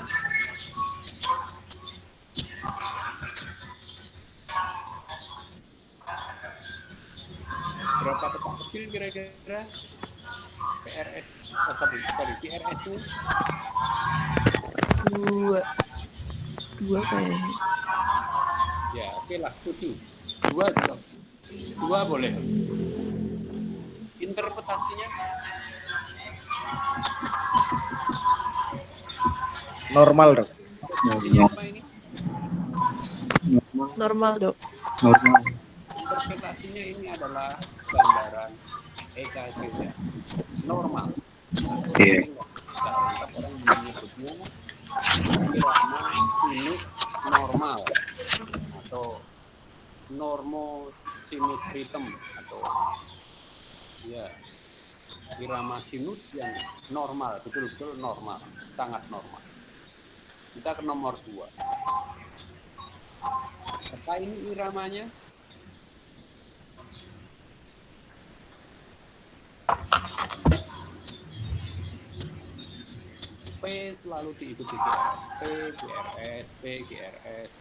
berapa kotak kecil kira-kira? PRS, sorry, QRS-nya 2 kayaknya. ya oke lah, 7. 2 juga. 2 boleh. Interpretasinya Normal dok. apa ini? Normal dok. Normal. Interpretasinya ini adalah gambaran EKG-nya normal. Iya. Orang menyebutnya irama sinus normal atau normo sinus rhythm atau ya irama sinus yang normal, betul-betul normal, sangat normal. Kita ke nomor 2. Apa ini iramanya? P selalu diikuti GRS, P, GRS,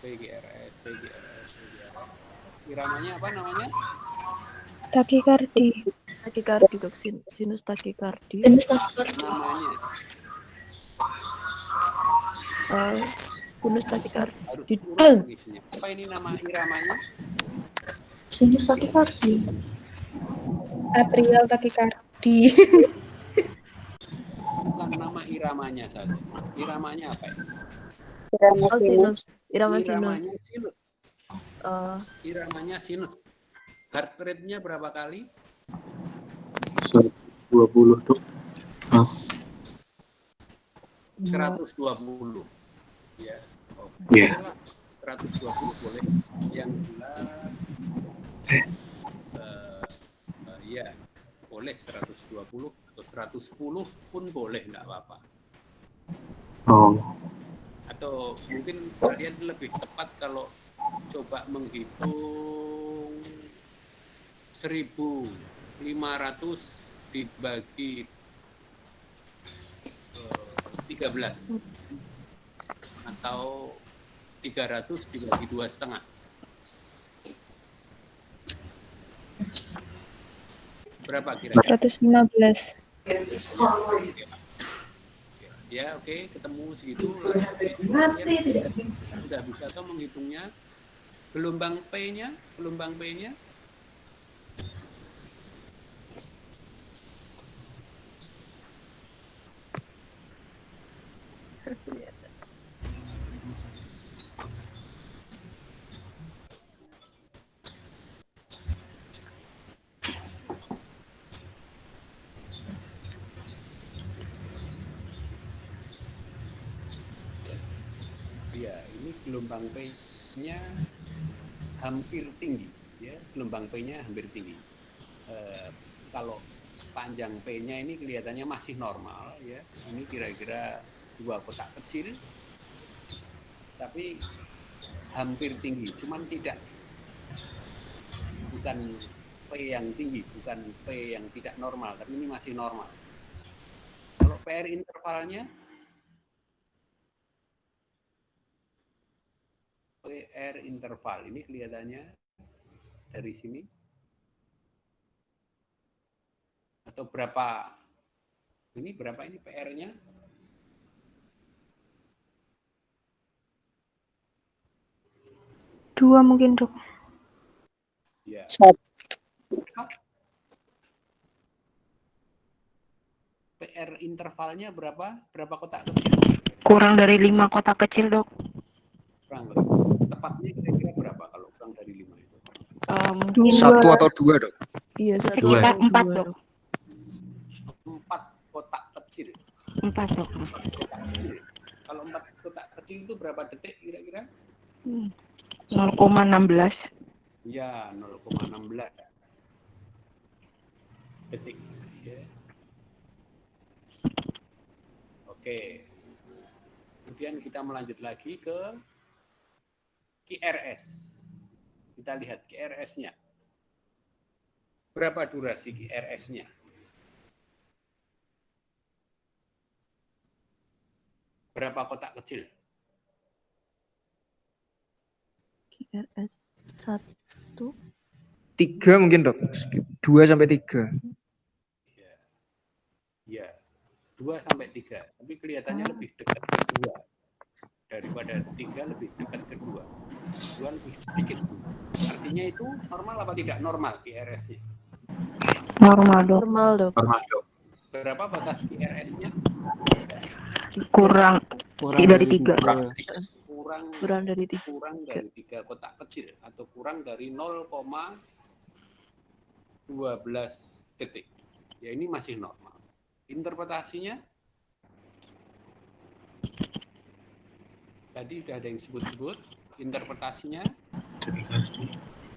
P, GRS, P, GRS, P, GRS. Iramanya apa namanya? Takikardi. Takikardi dok. Sinus takikardi. Namanya Sinus takikardi. harus urut isinya. Apa ini nama iramanya? Sinus takikardi. Atrial takikardi. Bukan nama iramanya saja. Iramanya apa ya? Oh, sinus. Irama Iramanya sinus. sinus. Iramanya sinus. Heart rate-nya berapa kali? 20 dok. 120. Ya. Oke Iya. lah. 120 boleh. Yang jelas ya, boleh 120 atau 110 pun boleh, enggak apa-apa. Oh. Atau mungkin kalian lebih tepat kalau coba menghitung 1.500 dibagi 13 atau 300 dibagi 2,5. Berapa kira-kira? 115. Ya, oke, ketemu segitu. Kalian sudah bisa atau menghitungnya? Gelombang P-nya, gelombang P-nya hampir tinggi, ya. Gelombang P-nya hampir tinggi. Kalau panjang P-nya ini kelihatannya masih normal, ya. Ini kira-kira 2 kotak kecil, tapi hampir tinggi, cuman bukan P yang tinggi, bukan P yang tidak normal, tapi ini masih normal. Kalau PR intervalnya, PR interval ini kelihatannya dari sini, atau berapa ini PR-nya? Dua mungkin, Dok. Ya. PR intervalnya berapa? Berapa kotak kecil? Kurang dari 5 kotak kecil, Dok. Kurang lebih. Tepatnya kira-kira berapa kalau kurang dari 5 itu? Mungkin 1 atau 2, Dok? Iya, 1 Dua. atau 4, 2, Dok. Dok. 4 kotak kecil. 4, Dok. 4 kotak kecil. Kalau 4 kotak kecil itu berapa detik kira-kira? 0,16. Ya, 0,16 detik. Ya. Oke. Kemudian kita melanjut lagi ke QRS. Kita lihat QRS-nya. Berapa durasi QRS-nya? Berapa kotak kecil? QRS 1. 3 mungkin, Dok. 2 sampai 3. Ya, 2 sampai 3. Tapi kelihatannya lebih dekat ke 2. Daripada 3 lebih dekat ke 2. 2 lebih sedikit. Artinya itu normal apa tidak normal QRS-nya? Normal, Dok. Normal, Dok. Normal, Dok. Berapa batas QRS-nya? Kurang dari 3. Kurang dari 3. Kurang dari 3 kotak kecil atau kurang dari 0,12 detik. Ya, ini masih normal. Interpretasinya tadi sudah ada yang sebut-sebut. Interpretasinya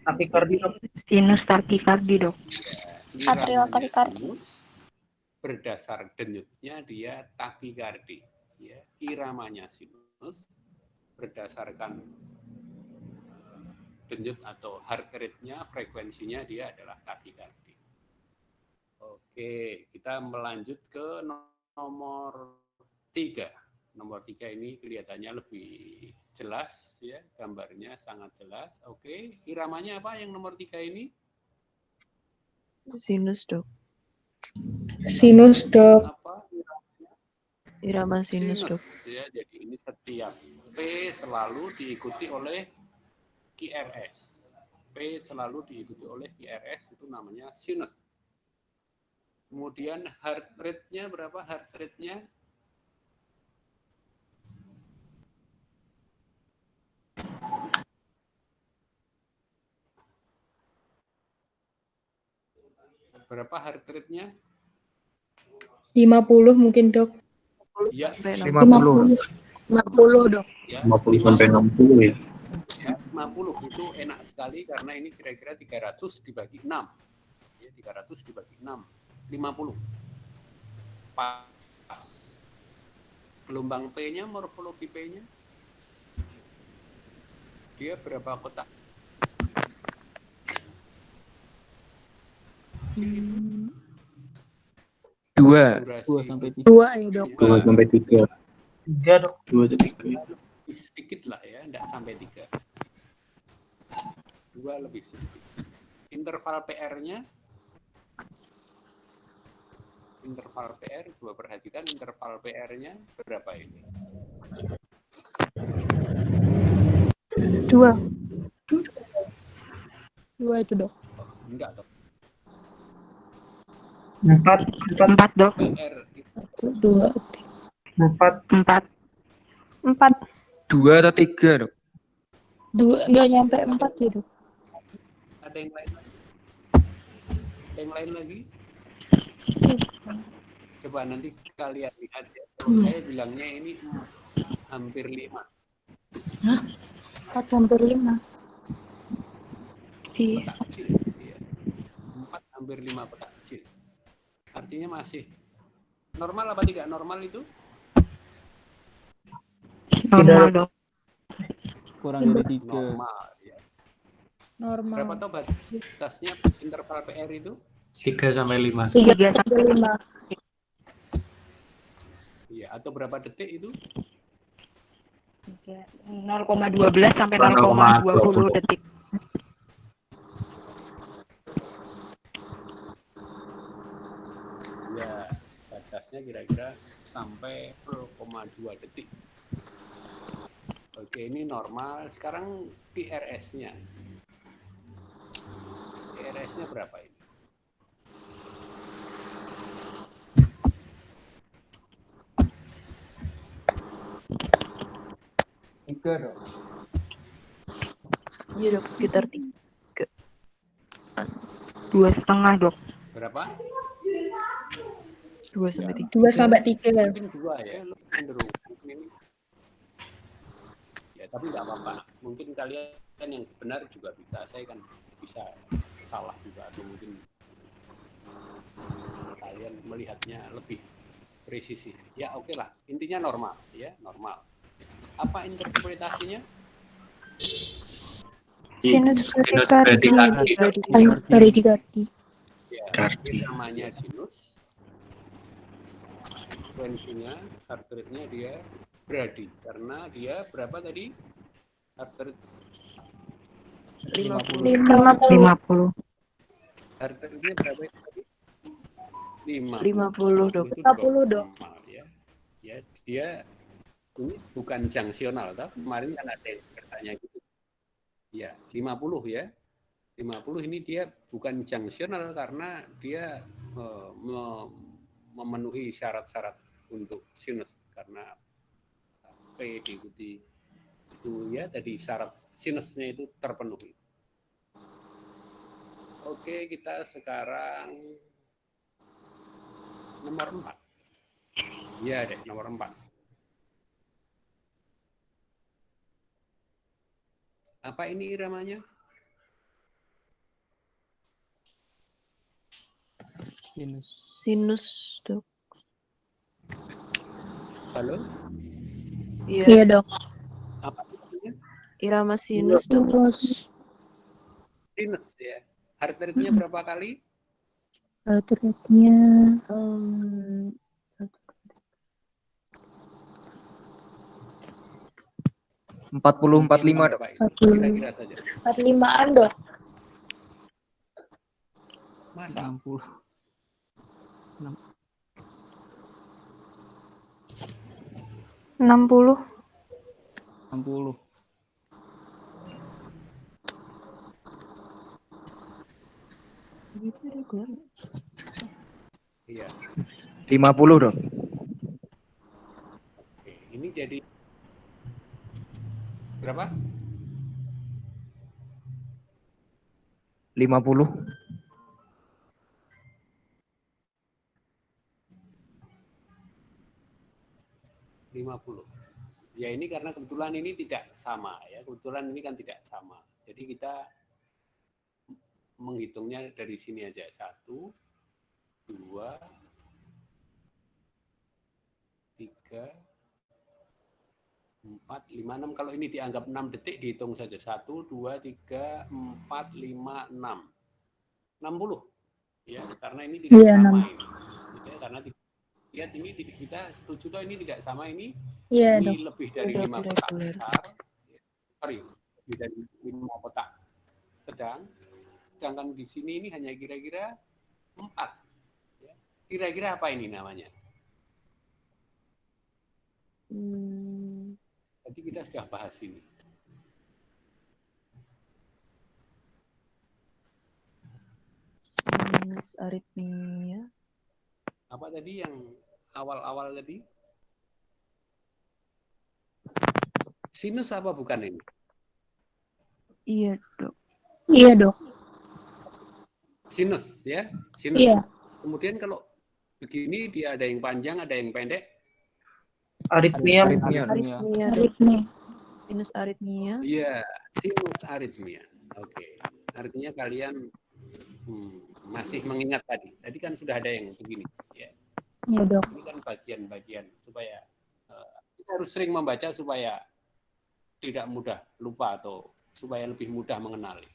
Takikardi, Dok. Sinus takikardi, Dok. Atrial takikardi. sinus, berdasar denyutnya dia takikardi. Ya, iramanya sinus berdasarkan denyut atau heart rate-nya, frekuensinya dia adalah takikardi. Oke, kita melanjut ke nomor 3. Nomor 3 ini kelihatannya lebih jelas, ya, gambarnya sangat jelas. Oke, iramanya apa yang nomor 3 ini? Sinus, Dok. Sinus, Dok. Apa? Irama sinus, Dok. Ya, jadi ini setiap P selalu diikuti oleh QRS. P selalu diikuti oleh QRS, itu namanya sinus. Kemudian heart rate-nya berapa? Heart rate-nya berapa heart rate-nya? 50 mungkin, Dok. Ya, 50. 50, Dok. ya, 50 sampai 60 ya. ya, 50 itu enak sekali karena ini kira-kira 300 dibagi 6. Ya, 300 dibagi 6. 50. Pas. Gelombang P-nya, morfologi P-nya. Dia berapa kotak? 2. Durasi 2 sampai 3. 2 ya, Dok. 2 sampai 3. 3, Dok. 2 atau 3. lebih sedikit lah ya, enggak sampai 3. 2 lebih sedikit. Interval PR-nya, coba perhatikan interval PR-nya berapa ini? 2 itu, Dok. Oh, enggak, toh. 4, 4, Dok. PR itu 2. 4. 4. 2 atau 3, Dok? 2 nggak nyampe 4 ya, Dok. ada yang lain lagi? Ada yang lain lagi? Coba nanti kalian lihat ya. Kalau saya bilangnya ini hampir 5. hampir 5. Iya. Kotak kecil. Iya. 4 hampir 5 kotak kecil. Artinya masih normal apa tidak normal itu? Normal, Dok. Kurang dari 3. Normal. Ya. Normal. Berapa toh batasnya interval PR itu? 3 sampai 5. 3 sampai 5. Iya, atau berapa detik itu? 0,12 sampai 0,20 detik. Ya, batasnya kira-kira sampai 0,2 detik. Oke, ini normal. Sekarang PRS-nya. PRS-nya berapa ini? Iya dok, sekitar 3. 2,5, Dok. Berapa? 2 sampai 3. 2 sampai 3. Mungkin 2 ya, lebih cenderung. Mungkin ini. Ya, tapi nggak apa-apa. Mungkin kalian yang benar juga bisa. Saya kan bisa salah juga. Atau mungkin kalian melihatnya lebih presisi. Ya, oke lah. Intinya normal. Ya, normal. Apa interpretasinya? Sinus Bradikardi. bradikardi. Ya, Kardi. ini namanya sinus. Frekuensinya, heart rate-nya dia bradi. Karena dia berapa tadi? Heart rate 50. heart rate-nya berapa tadi? 50 dok. Itu 50 dok. normal, ya. Ya, dia ini bukan jangsional, toh. Kemarin kan ada yang bertanya gitu. Ya, 50 ya. 50 ini dia bukan jangsional karena dia memenuhi syarat-syarat untuk sinus karena P diikuti itu ya, tadi syarat sinusnya itu terpenuhi. Oke, kita sekarang nomor 4. Ya deh, nomor 4. Apa ini iramanya? Sinus dok. Halo? Iya. Iya dok. Apa namanya? Irama sinus dok. Sinus ya. Heart rate-nya berapa kali? Heart rate-nya 40-45 dok. Kira-kira saja. 45-an dok. Masa? 60. 60. 60. Iya. 50 dok. Oke, ini jadi berapa? 50. 50. Ya ini karena kebetulan ini tidak sama ya. Kebetulan ini kan tidak sama. Jadi kita menghitungnya dari sini aja. 1, 2, 3, 4, 5, 6. Kalau ini dianggap 6 detik, dihitung saja. 1, 2, 3, 4, 5, 6. 60. Ya, karena ini tidak sama ini. Ya, karena lihat ini kita setuju toh ini tidak sama ini. Iya Ini dok. lebih dari 5 kotak besar. Sorry, lebih dari 5 kotak sedang. Sedangkan di sini ini hanya kira-kira 4. Ya. Kira-kira apa ini namanya? Tadi kita sudah bahas ini. Sinus aritmia. Apa tadi yang awal-awal tadi? Sinus apa bukan ini? Iya dok. Iya dok. Sinus ya, sinus. Iya. Kemudian kalau begini dia ada yang panjang, ada yang pendek. Aritmia. Aritmia. Aritmi. Sinus aritmia. Iya, sinus aritmia. Oke. Artinya kalian masih mengingat tadi. Tadi kan sudah ada yang begini. Ya. Iya dok. Ini kan bagian-bagian supaya kita harus sering membaca supaya tidak mudah lupa atau supaya lebih mudah mengenali.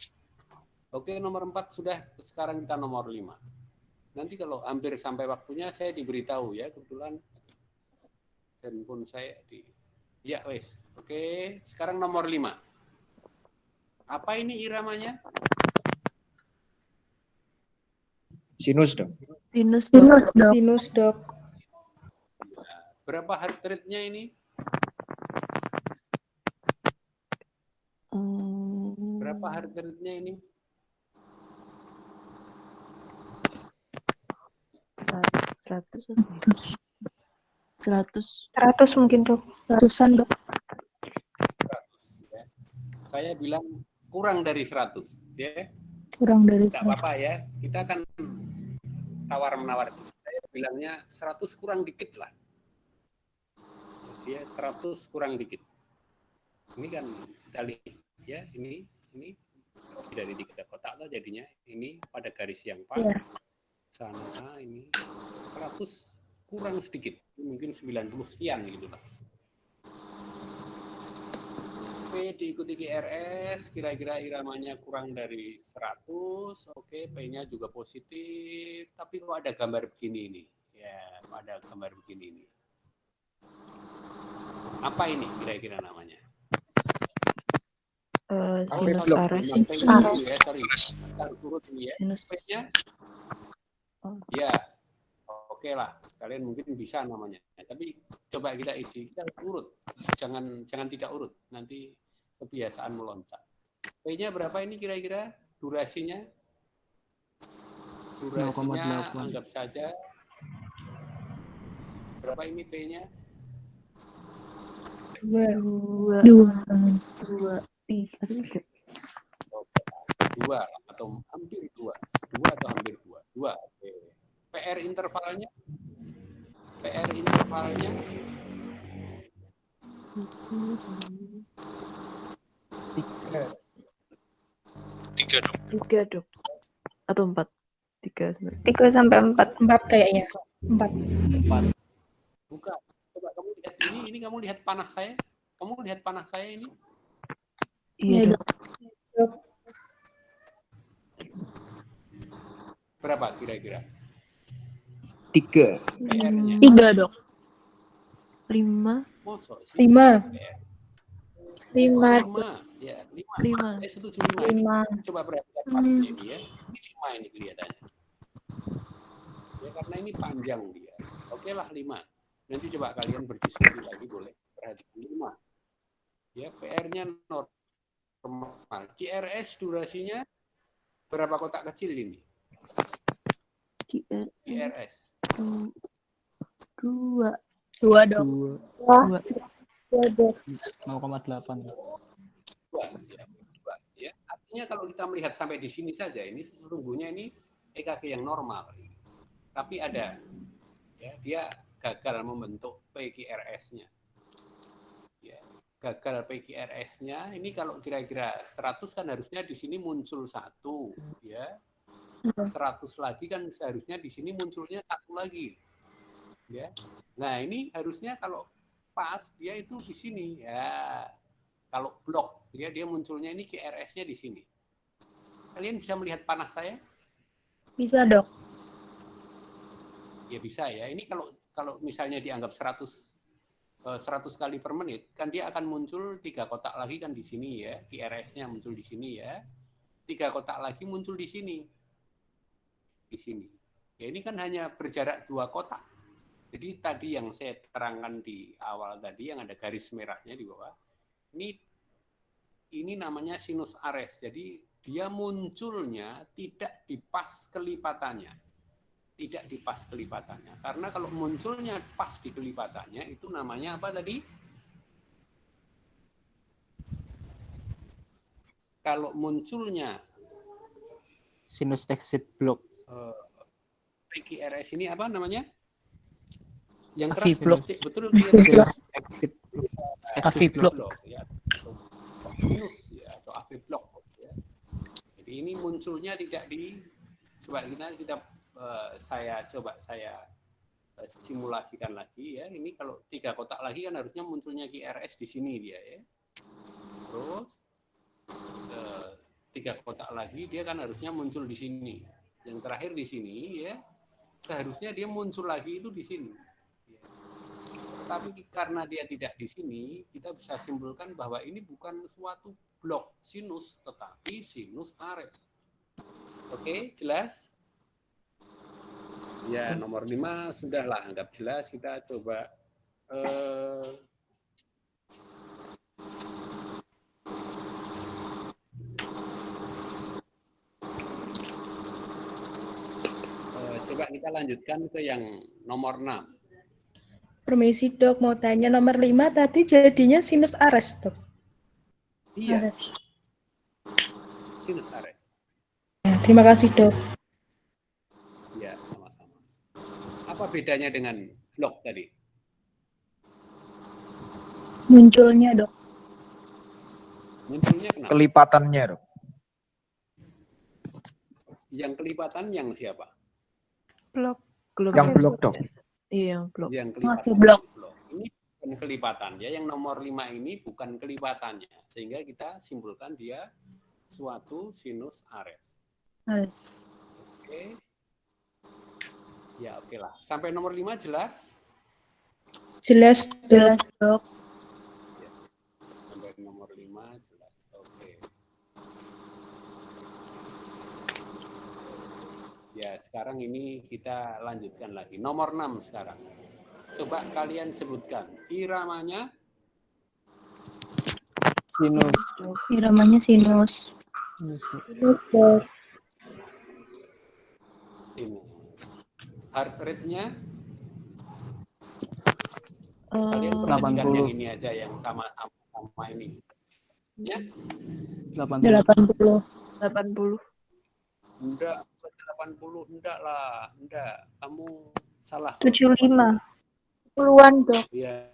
Oke, nomor 4 sudah. Sekarang kita nomor 5. Nanti kalau hampir sampai waktunya saya diberitahu ya. Kebetulan handphone saya di... Ya, wes. Oke, sekarang nomor 5. Apa ini iramanya? Sinus, Dok. Sinus dok. Sinus dok. Sinus, Dok. Berapa heart rate-nya ini? Berapa heart rate-nya ini? 100. 100 mungkin dok. Ratusan dok. 100 ya. Saya bilang kurang dari 100 ya. Kurang dari Tidak apa-apa ya. Kita akan tawar-menawar. Saya bilangnya 100 kurang dikit lah. Ya, 100 kurang dikit. Ini kan kita lihat ya, ini dari 3 kotak tuh jadinya ini pada garis yang pas. Iya. Sana ini 100 kurang sedikit, mungkin 90 sekian gitu lah. Oke, diikuti QRS, kira-kira iramanya kurang dari 100. Oke, P-nya juga positif, tapi kok ada gambar begini ini? Ya, ada gambar begini ini. Apa ini kira-kira namanya? Sinus Blok. ares. Sinus ares. Ya, sorry. Kita harus urut ini ya. Sinus. P-nya? Ya, oke lah. Kalian mungkin bisa namanya. Tapi coba kita isi. Kita urut. Jangan tidak urut. Nanti kebiasaan meloncat. P-nya berapa ini kira-kira? Durasinya? Durasinya 0,8. anggap saja. Berapa ini P-nya? 2, 2. 3. 2 atau hampir 2. 2 atau hampir 2. 2. Oke. PR intervalnya? PR intervalnya? 3 dok. Atau 4. 3 sebenarnya. 3 sampai 4. 4 kayaknya. 4. 4. Bukan. Coba kamu lihat ini kamu lihat panah saya. Kamu lihat panah saya ini? Iya dok. Berapa kira-kira? 3. PR-nya? 3 dok. 5. Mosok sih? 5. 5. Ya, 5. 5. Saya setuju 5. Coba perhatikan panahnya ini ya. Ini 5 ini kelihatannya. Ya, karena ini panjang dia. Oke lah 5. Nanti coba kalian berdiskusi lagi boleh. Perhatikan 5. Ya, PR-nya normal. QRS durasinya berapa kotak kecil ini? QRS. 2. 2 dok. 0,8. Ya. Artinya kalau kita melihat sampai di sini saja, ini sesungguhnya ini EKG yang normal. Tapi ada, ya, dia gagal membentuk PQRS-nya. Ya, gagal PQRS-nya. Ini kalau kira-kira 100 kan harusnya di sini muncul 1, ya. 100 lagi kan seharusnya di sini munculnya 1 lagi. Ya. Nah, ini harusnya kalau pas dia itu di sini ya. Kalau blok dia munculnya ini QRS-nya di sini. Kalian bisa melihat panah saya? Bisa dok. Ya bisa ya. Ini kalau misalnya dianggap 100 kali per menit, kan dia akan muncul 3 kotak lagi kan di sini ya. QRS-nya muncul di sini ya. 3 kotak lagi muncul di sini. Di sini. Ya ini kan hanya berjarak 2 kotak. Jadi tadi yang saya terangkan di awal tadi yang ada garis merahnya di bawah. Ini namanya sinus ares. Jadi dia munculnya tidak di pas kelipatannya. Tidak di pas kelipatannya. Karena kalau munculnya pas di kelipatannya itu namanya apa tadi? Kalau munculnya Sinus exit block. PQRS ini apa namanya? Yang Avi keras block. betul Sinus exit block. exit block. Ya. sinus ya, atau AV block ya. Jadi ini munculnya tidak di, coba saya simulasikan lagi ya. Ini kalau 3 kotak lagi kan harusnya munculnya QRS di sini dia ya. Terus 3 kotak lagi dia kan harusnya muncul di sini. Yang terakhir di sini ya, seharusnya dia muncul lagi itu di sini. Ya. Tapi karena dia tidak di sini, kita bisa simpulkan bahwa ini bukan suatu blok sinus, tetapi sinus Ares. Oke, jelas? Ya, nomor 5 sudahlah, anggap jelas. Kita coba coba kita lanjutkan ke yang nomor 6. Permisi dok, mau tanya nomor 5 tadi jadinya sinus Ares dok. Iya, Ares. sinus Ares. Ya, terima kasih dok. Ya, sama-sama. Apa bedanya dengan blok tadi? Munculnya dok. Munculnya kenapa? Kelipatannya, Dok. Yang kelipatan yang siapa? Blok. Yang blok, Dok. Iya, yang blok. Yang kelipatan. Oke, blok. Ini bukan kelipatan ya. Yang nomor 5 ini bukan kelipatannya. Sehingga kita simpulkan dia suatu sinus Ares. Ares. Oke. Ya, oke lah. Sampai nomor 5 jelas? Jelas dok. Jelas dok. Ya. Sampai nomor 5 jelas. Oke. Ya, sekarang ini kita lanjutkan lagi. Nomor 6 sekarang. Coba kalian sebutkan iramanya. Sinus. Iramanya sinus. Sinus dok. Ini. Heart rate-nya. Eh, Kalian perhatikan 80. yang ini aja, yang sama-sama ini. Ya? 80. 80. Enggak, 80, enggak lah. Enggak, kamu salah. 75. 10-an dok. Iya,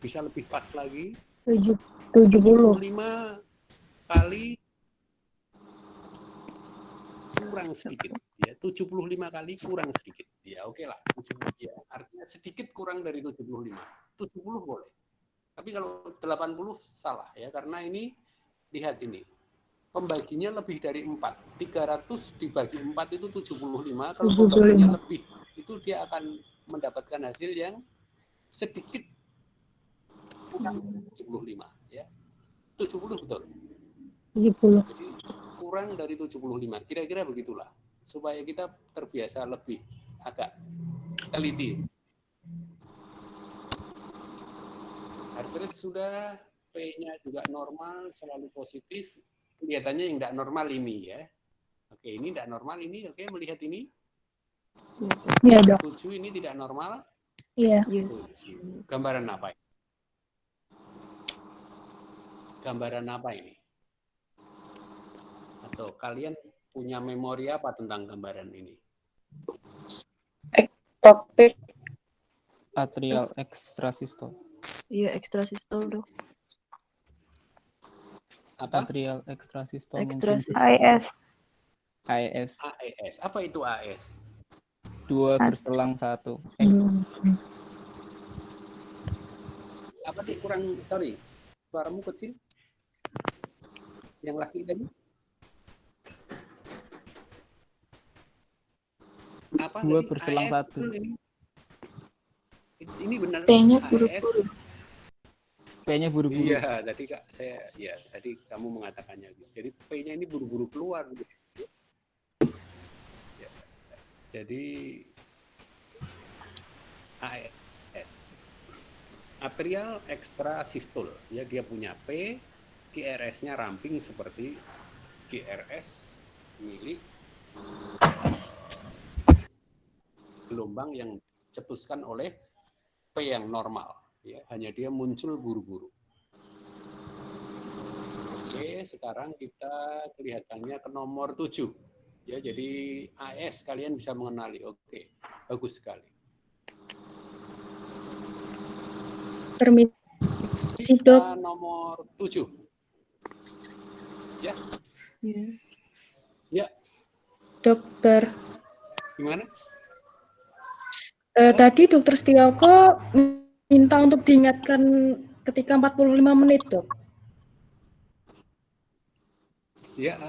bisa lebih pas lagi. 70. 75 kali kurang sedikit. Ya, 75 kali kurang sedikit. Ya, oke lah. 70, ya. Artinya sedikit kurang dari 75. 70 boleh. Tapi kalau 80 salah ya, karena ini lihat ini. Pembaginya lebih dari 4. 300 dibagi 4 itu 75. Kalau 75. pembaginya lebih, itu dia akan mendapatkan hasil yang sedikit kurang 75 ya. 70 betul. 70. Jadi kurang dari 75. Kira-kira begitulah. Supaya kita terbiasa lebih agak teliti. Heart rate sudah, P-nya juga normal, selalu positif. Kelihatannya yang tidak normal ini ya. Oke, ini tidak normal ini. Oke, melihat ini. Iya dok. Setuju ini tidak normal. Iya. Iya. Setuju. Gambaran apa ini? Gambaran apa ini? Atau kalian punya memori apa tentang gambaran ini? Topik. Atrial extrasystole. Iya, ekstrasistol dok. Apa? Atrial extrasystole. Ekstrasistol. AS. AES. AES. Apa itu AS? 2 berselang 1. Apa sih kurang, sorry, suaramu kecil? Yang laki tadi? Apa 2 tadi? berselang AS 1. Ini benar. P-nya AS? buru-buru. P-nya buru-buru. Iya, tadi Kak tadi kamu mengatakannya gitu. Jadi P-nya ini buru-buru keluar. Ya. Jadi AES, atrial extrasystole, ya, dia punya P, QRS-nya ramping seperti QRS milik gelombang yang cetuskan oleh P yang normal. Ya, hanya dia muncul buru-buru. Oke, sekarang kita kelihatannya ke nomor 7. Ya, jadi AS kalian bisa mengenali. Oke, bagus sekali. Permisi dok. Nomor 7. Ya, Iya. ya, Dokter. gimana? Tadi Dokter Setioko minta untuk diingatkan ketika 45 menit, Dok. Ya,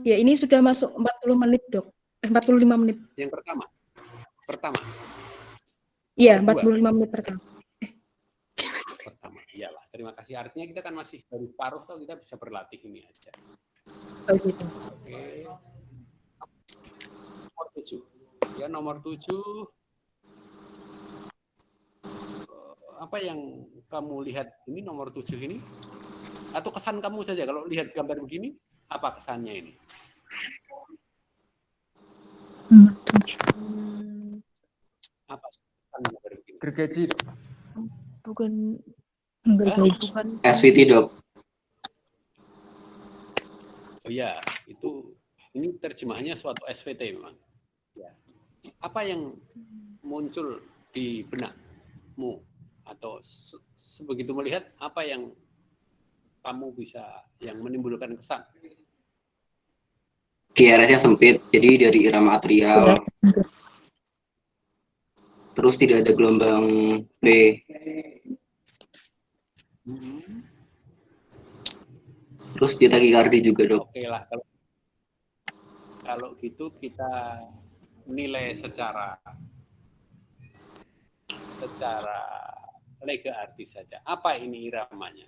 Ya, ini sudah masuk 40 menit, Dok. 45 menit. yang pertama. Pertama. Iya, Nomor 45 menit pertama. Pertama, iyalah. Terima kasih. Artinya kita kan masih baru paruh, atau kita bisa berlatih ini aja. Oh, gitu. Oke. Nomor 7. Ya, nomor 7. Apa yang kamu lihat ini nomor 7 ini? Atau kesan kamu saja kalau lihat gambar begini, apa kesannya ini? Apa kesan gambar begini? Gergaji, Dok. Bukan Gergaji. bukan SVT, Dok. Oh ya, ini terjemahannya suatu SVT memang. Ya. Apa yang muncul di benakmu atau sebegitu melihat apa yang kamu bisa yang menimbulkan kesan? QRS-nya sempit, jadi dari irama atrial. Terus tidak ada gelombang P. Terus dia takikardi juga, Dok. Oke lah, kalau gitu kita nilai secara lega arti saja. Apa ini iramanya?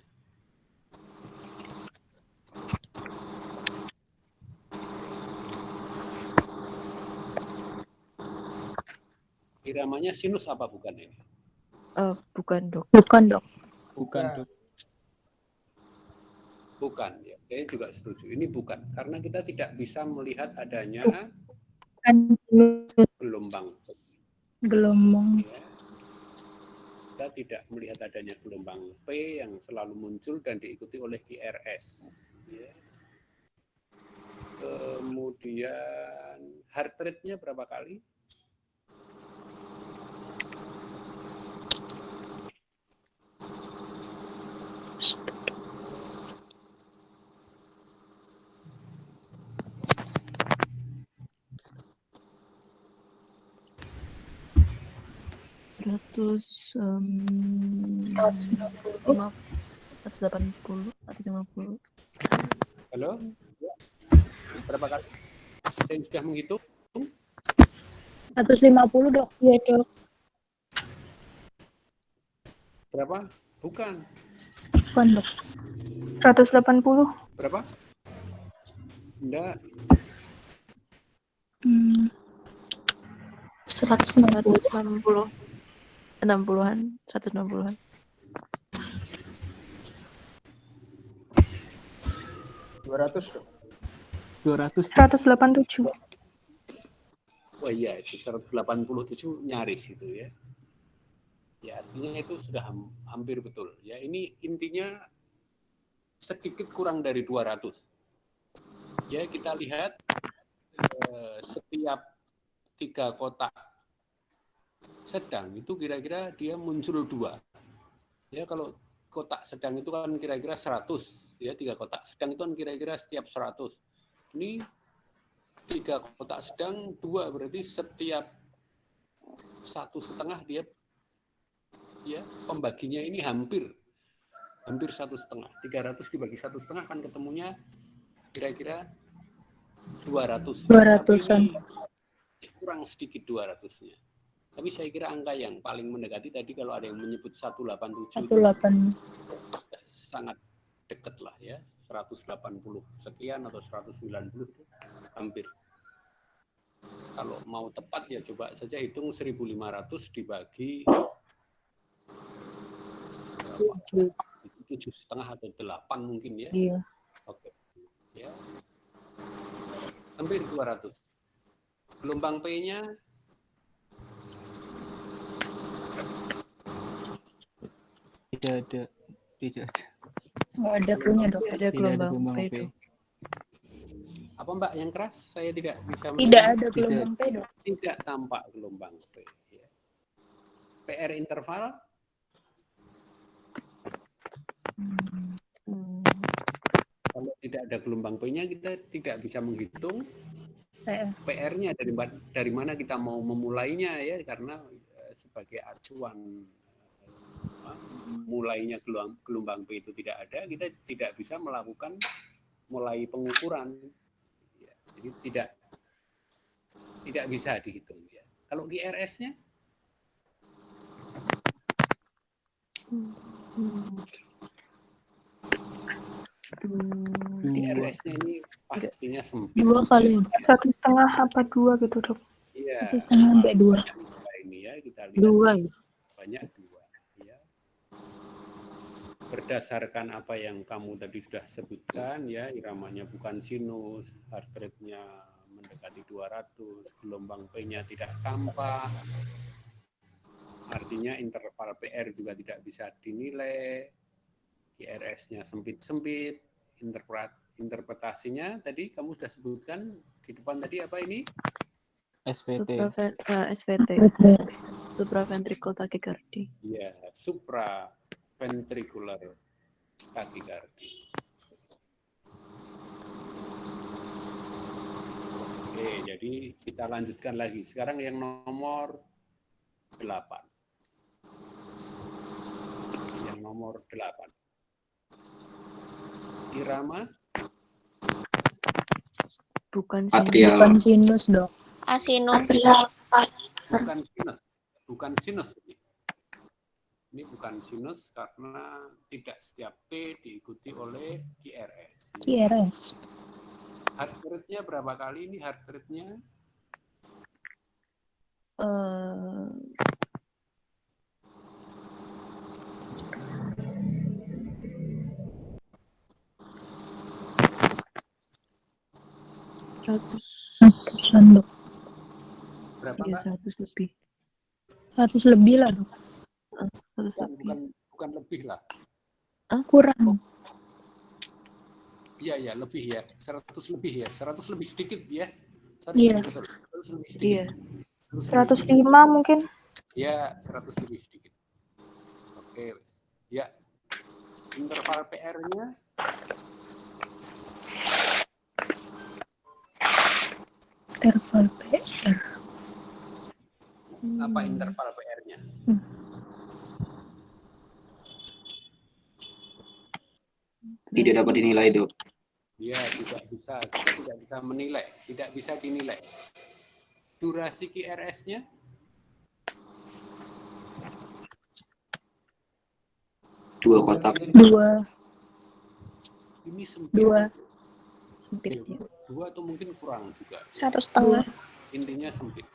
Iramanya sinus apa bukan ini? bukan, Dok. Bukan, Dok. Bukan, Dok. Bukan, ya. Saya juga setuju. Ini bukan, karena kita tidak bisa melihat adanya gelombang. Gelombang. Ya. Kita tidak melihat adanya gelombang P yang selalu muncul dan diikuti oleh QRS. Ya. Kemudian heart rate-nya berapa kali? Seratus 180. Halo? Berapa kali? Saya sudah menghitung. 150, Dok. Iya, Dok. Berapa? Bukan. Bukan, Dok. 180. Berapa? Enggak. 160. 60-an. 160-an. 200, Dok. 200. 187. Oh iya, itu 187 nyaris itu ya. Ya, artinya itu sudah hampir betul. Ya, ini intinya sedikit kurang dari 200. Ya, kita lihat setiap 3 kotak sedang itu kira-kira dia muncul 2. Ya, kalau kotak sedang itu kan kira-kira 100. Ya, 3 kotak sedang itu kan kira-kira setiap 100. Ini 3 kotak sedang 2, berarti setiap 1,5 dia ya pembaginya ini hampir 1,5. 300 dibagi 1,5 kan ketemunya kira-kira 200. 200-an. Kurang sedikit 200-nya. Tapi saya kira angka yang paling mendekati tadi kalau ada yang menyebut 187 sangat dekat lah ya, 180 sekian atau 190 itu hampir. Kalau mau tepat ya coba saja hitung 1.500 dibagi 7,5 atau 8 mungkin ya. Iya. Oke. Ya. Hampir 200. Gelombang P-nya Tidak ada. Oh, ada punya, Dok. Ada gelombang P, Dok. apa Mbak yang keras? Saya tidak bisa Tidak ada gelombang P, Dok. Tidak tampak gelombang P. Ya. PR interval Kalau tidak ada gelombang P-nya, kita tidak bisa menghitung PR. PR-nya dari mana kita mau memulainya ya, karena sebagai acuan mulainya gelombang P itu tidak ada, kita tidak bisa melakukan mulai pengukuran. Ya, jadi tidak bisa dihitung. Ya. Kalau GRS-nya? GRS-nya ini pastinya sempit. 2 kali. 1,5 apa 2 gitu, Dok? Iya. 1,5 sampai 2. Ini ya kita lihat 2 ya. banyak 2. Ya. Berdasarkan apa yang kamu tadi sudah sebutkan ya, iramanya bukan sinus, heart rate-nya mendekati 200, gelombang P-nya tidak tampak. Artinya interval PR juga tidak bisa dinilai. GRS-nya sempit-sempit. Interpretasinya tadi kamu sudah sebutkan di depan tadi apa ini? SVT. SVT. Supraventricular tachycardia. Iya, supraventricular tachycardia. Oke, jadi kita lanjutkan lagi. Sekarang yang nomor 8. Yang nomor 8. Irama Bukan Atrial. Bukan sinus, Dok. Asinus. bukan sinus ini. Ini bukan sinus karena tidak setiap P diikuti oleh QRS. QRS. Heart rate-nya berapa kali ini heart rate-nya? Ratusan, Dok. Berapa, Iya, Kak? 100 lebih. 100 lebih lah, Dok. 100 lebih. Bukan lebih lah. Kurang. Iya, lebih ya. 100 lebih ya. 100 lebih sedikit ya. Iya. 100 lebih sedikit. Iya. 105 mungkin. Ya, 100 lebih sedikit. Oke. Ya. Interval PR-nya Interval PR. apa interval PR-nya? Tidak dapat dinilai, Dok. Ya, tidak bisa menilai, tidak bisa dinilai. Durasi QRS-nya? Dua kotak. 2. Ini sempit. 2. Sempit ya. 2 atau mungkin kurang juga. 1,5. Intinya sempit.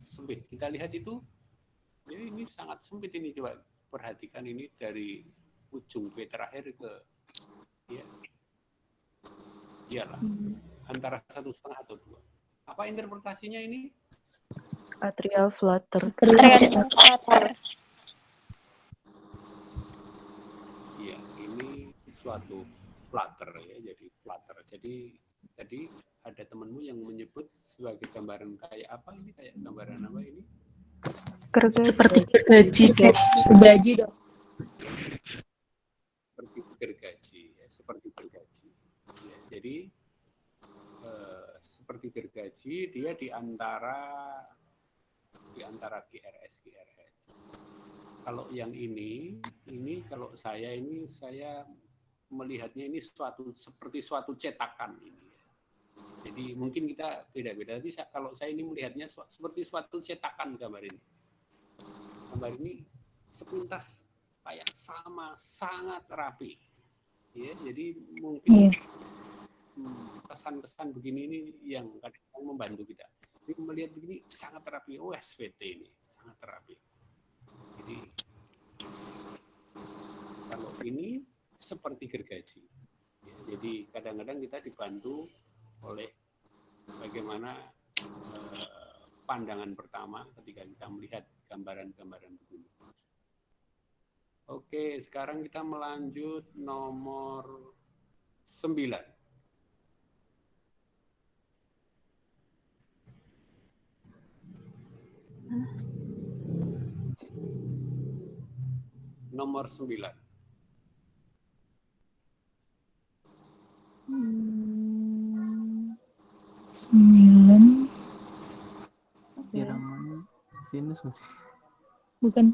Sempit. Kita lihat itu, ya ini sangat sempit ini. Coba perhatikan ini dari ujung P terakhir ke, ya, iyalah, antara 1,5 atau 2. Apa interpretasinya ini? Atrial flutter. Flutter. Iya, ini suatu flutter ya, jadi flutter. Jadi tadi ada temanmu yang menyebut sebagai gambaran kayak apa ini? Kayak gambaran apa ini? Seperti gergaji, Dok. Gaji, Dok. Seperti gergaji, ya, seperti gergaji. Ya, jadi seperti gergaji, dia di antara GRS. Kalau yang ini kalau saya melihatnya ini seperti suatu cetakan ini. Jadi mungkin kita beda-beda. Tapi kalau saya ini melihatnya seperti suatu cetakan gambar ini. Gambar ini sepintas kayak sama, sangat rapi. Ya, jadi mungkin kesan-kesan begini ini yang kadang membantu kita. Jadi melihat begini sangat rapi. Oh, SVT ini sangat rapi. Jadi kalau ini seperti gergaji. Ya, jadi kadang-kadang kita dibantu oleh bagaimana pandangan pertama ketika kita melihat gambaran-gambaran begini. Oke, sekarang kita melanjut nomor 9. Nomor 9. 9. Irama sinus masih. Bukan.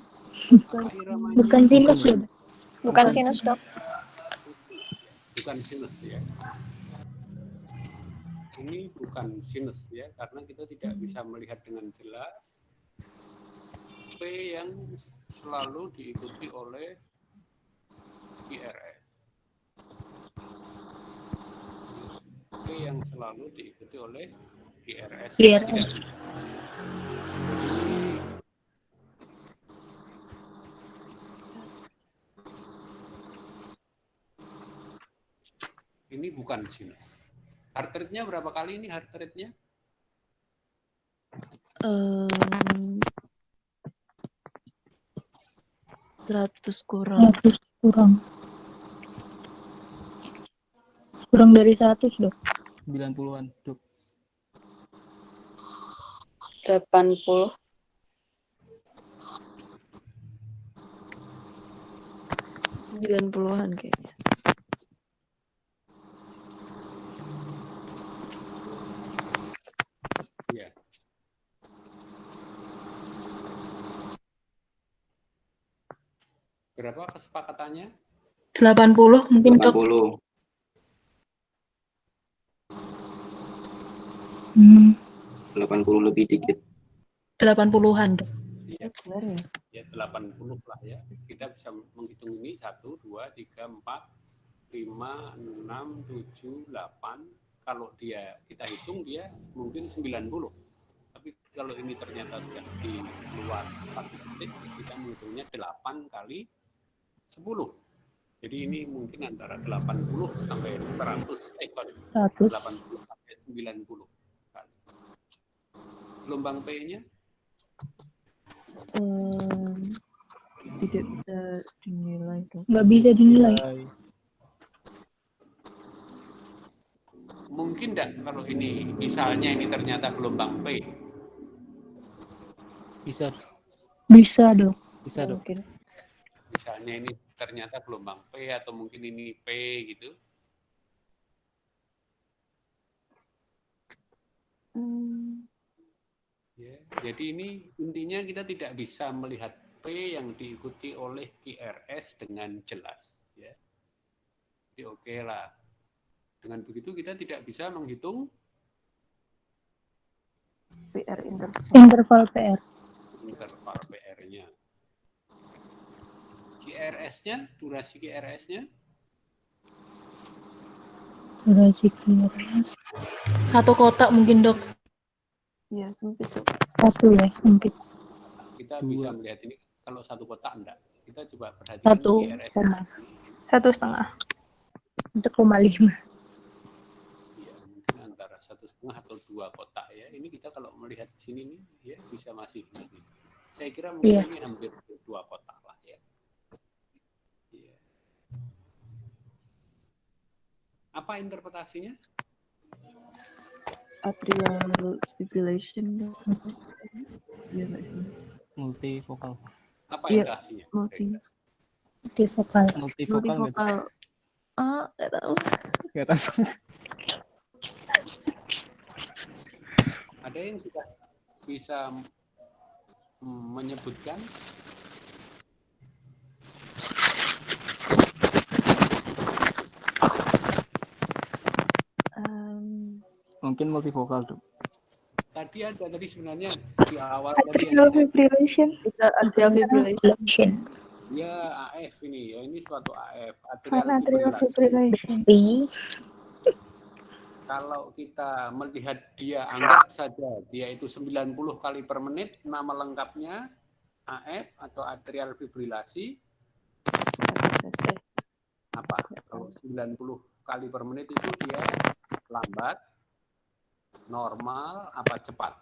Apa iramanya? Bukan sinus ya. Bukan sinus, Dok. Bukan sinus ya. Ini bukan sinus ya, karena kita tidak bisa melihat dengan jelas P yang selalu diikuti oleh QRS. P yang selalu diikuti oleh QRS. Kita tidak bisa. Ini bukan sinus. Heart rate-nya berapa kali ini heart rate-nya? 100 kurang. 100 kurang. Kurang dari 100, Dok. 90-an, Dok. 80. 90-an kayaknya. Iya. Berapa kesepakatannya? 80 mungkin, Dok. 80. 80 lebih dikit. 80-an, Dok. Iya. Ya 80 lah ya. Kita bisa menghitung ini 1, 2, 3, 4, 5, 6, 7, 8. Kalau kita hitung dia mungkin 90. Tapi kalau ini ternyata sudah di luar 1 detik, kita menghitungnya 8 kali 10. Jadi ini mungkin antara 80 sampai 100. 100. 80 sampai 90 kali. Gelombang P-nya? Tidak bisa dinilai, Dok. Nggak bisa dinilai. Mungkin enggak kalau ini misalnya ini ternyata gelombang P? Bisa. Bisa, Dok. Bisa, Dok. Mungkin. Misalnya ini ternyata gelombang P atau mungkin ini P gitu. Ya, jadi ini intinya kita tidak bisa melihat P yang diikuti oleh QRS dengan jelas. Ya. Jadi oke lah. Dengan begitu kita tidak bisa menghitung PR interval. Interval PR. Interval PR-nya. QRS-nya, durasi QRS-nya? Durasi QRS. 1 kotak mungkin, Dok. Iya, sempit. 1 ya, sempit. Kita bisa melihat ini kalau 1 kotak enggak. Kita coba perhatikan 1,5. QRS. 1,5. 1,5. Ya, mungkin antara 1,5 atau 2 kotak ya. Ini kita kalau melihat di sini nih, ya bisa masih. Saya kira mungkin ini hampir 2 kotak lah ya. Ya. Apa interpretasinya? Atrial fibrillation, Dok. Iya nggak sih? Multivokal. Apa Iya, indikasinya? Multivokal. Multivokal. Nggak tahu. Nggak tahu. Ada yang sudah bisa menyebutkan? Mungkin multivokal, Dok. Tadi sebenarnya di awal tadi Atrial fibrillation. Atrial fibrillation. ya AF ini ya, ini suatu AF, Atrial atrial fibrillation. Kalau kita melihat dia, anggap saja dia itu 90 kali per menit, nama lengkapnya AF atau atrial fibrilasi. Apa? Kalau 90 kali per menit itu dia lambat, normal, apa cepat?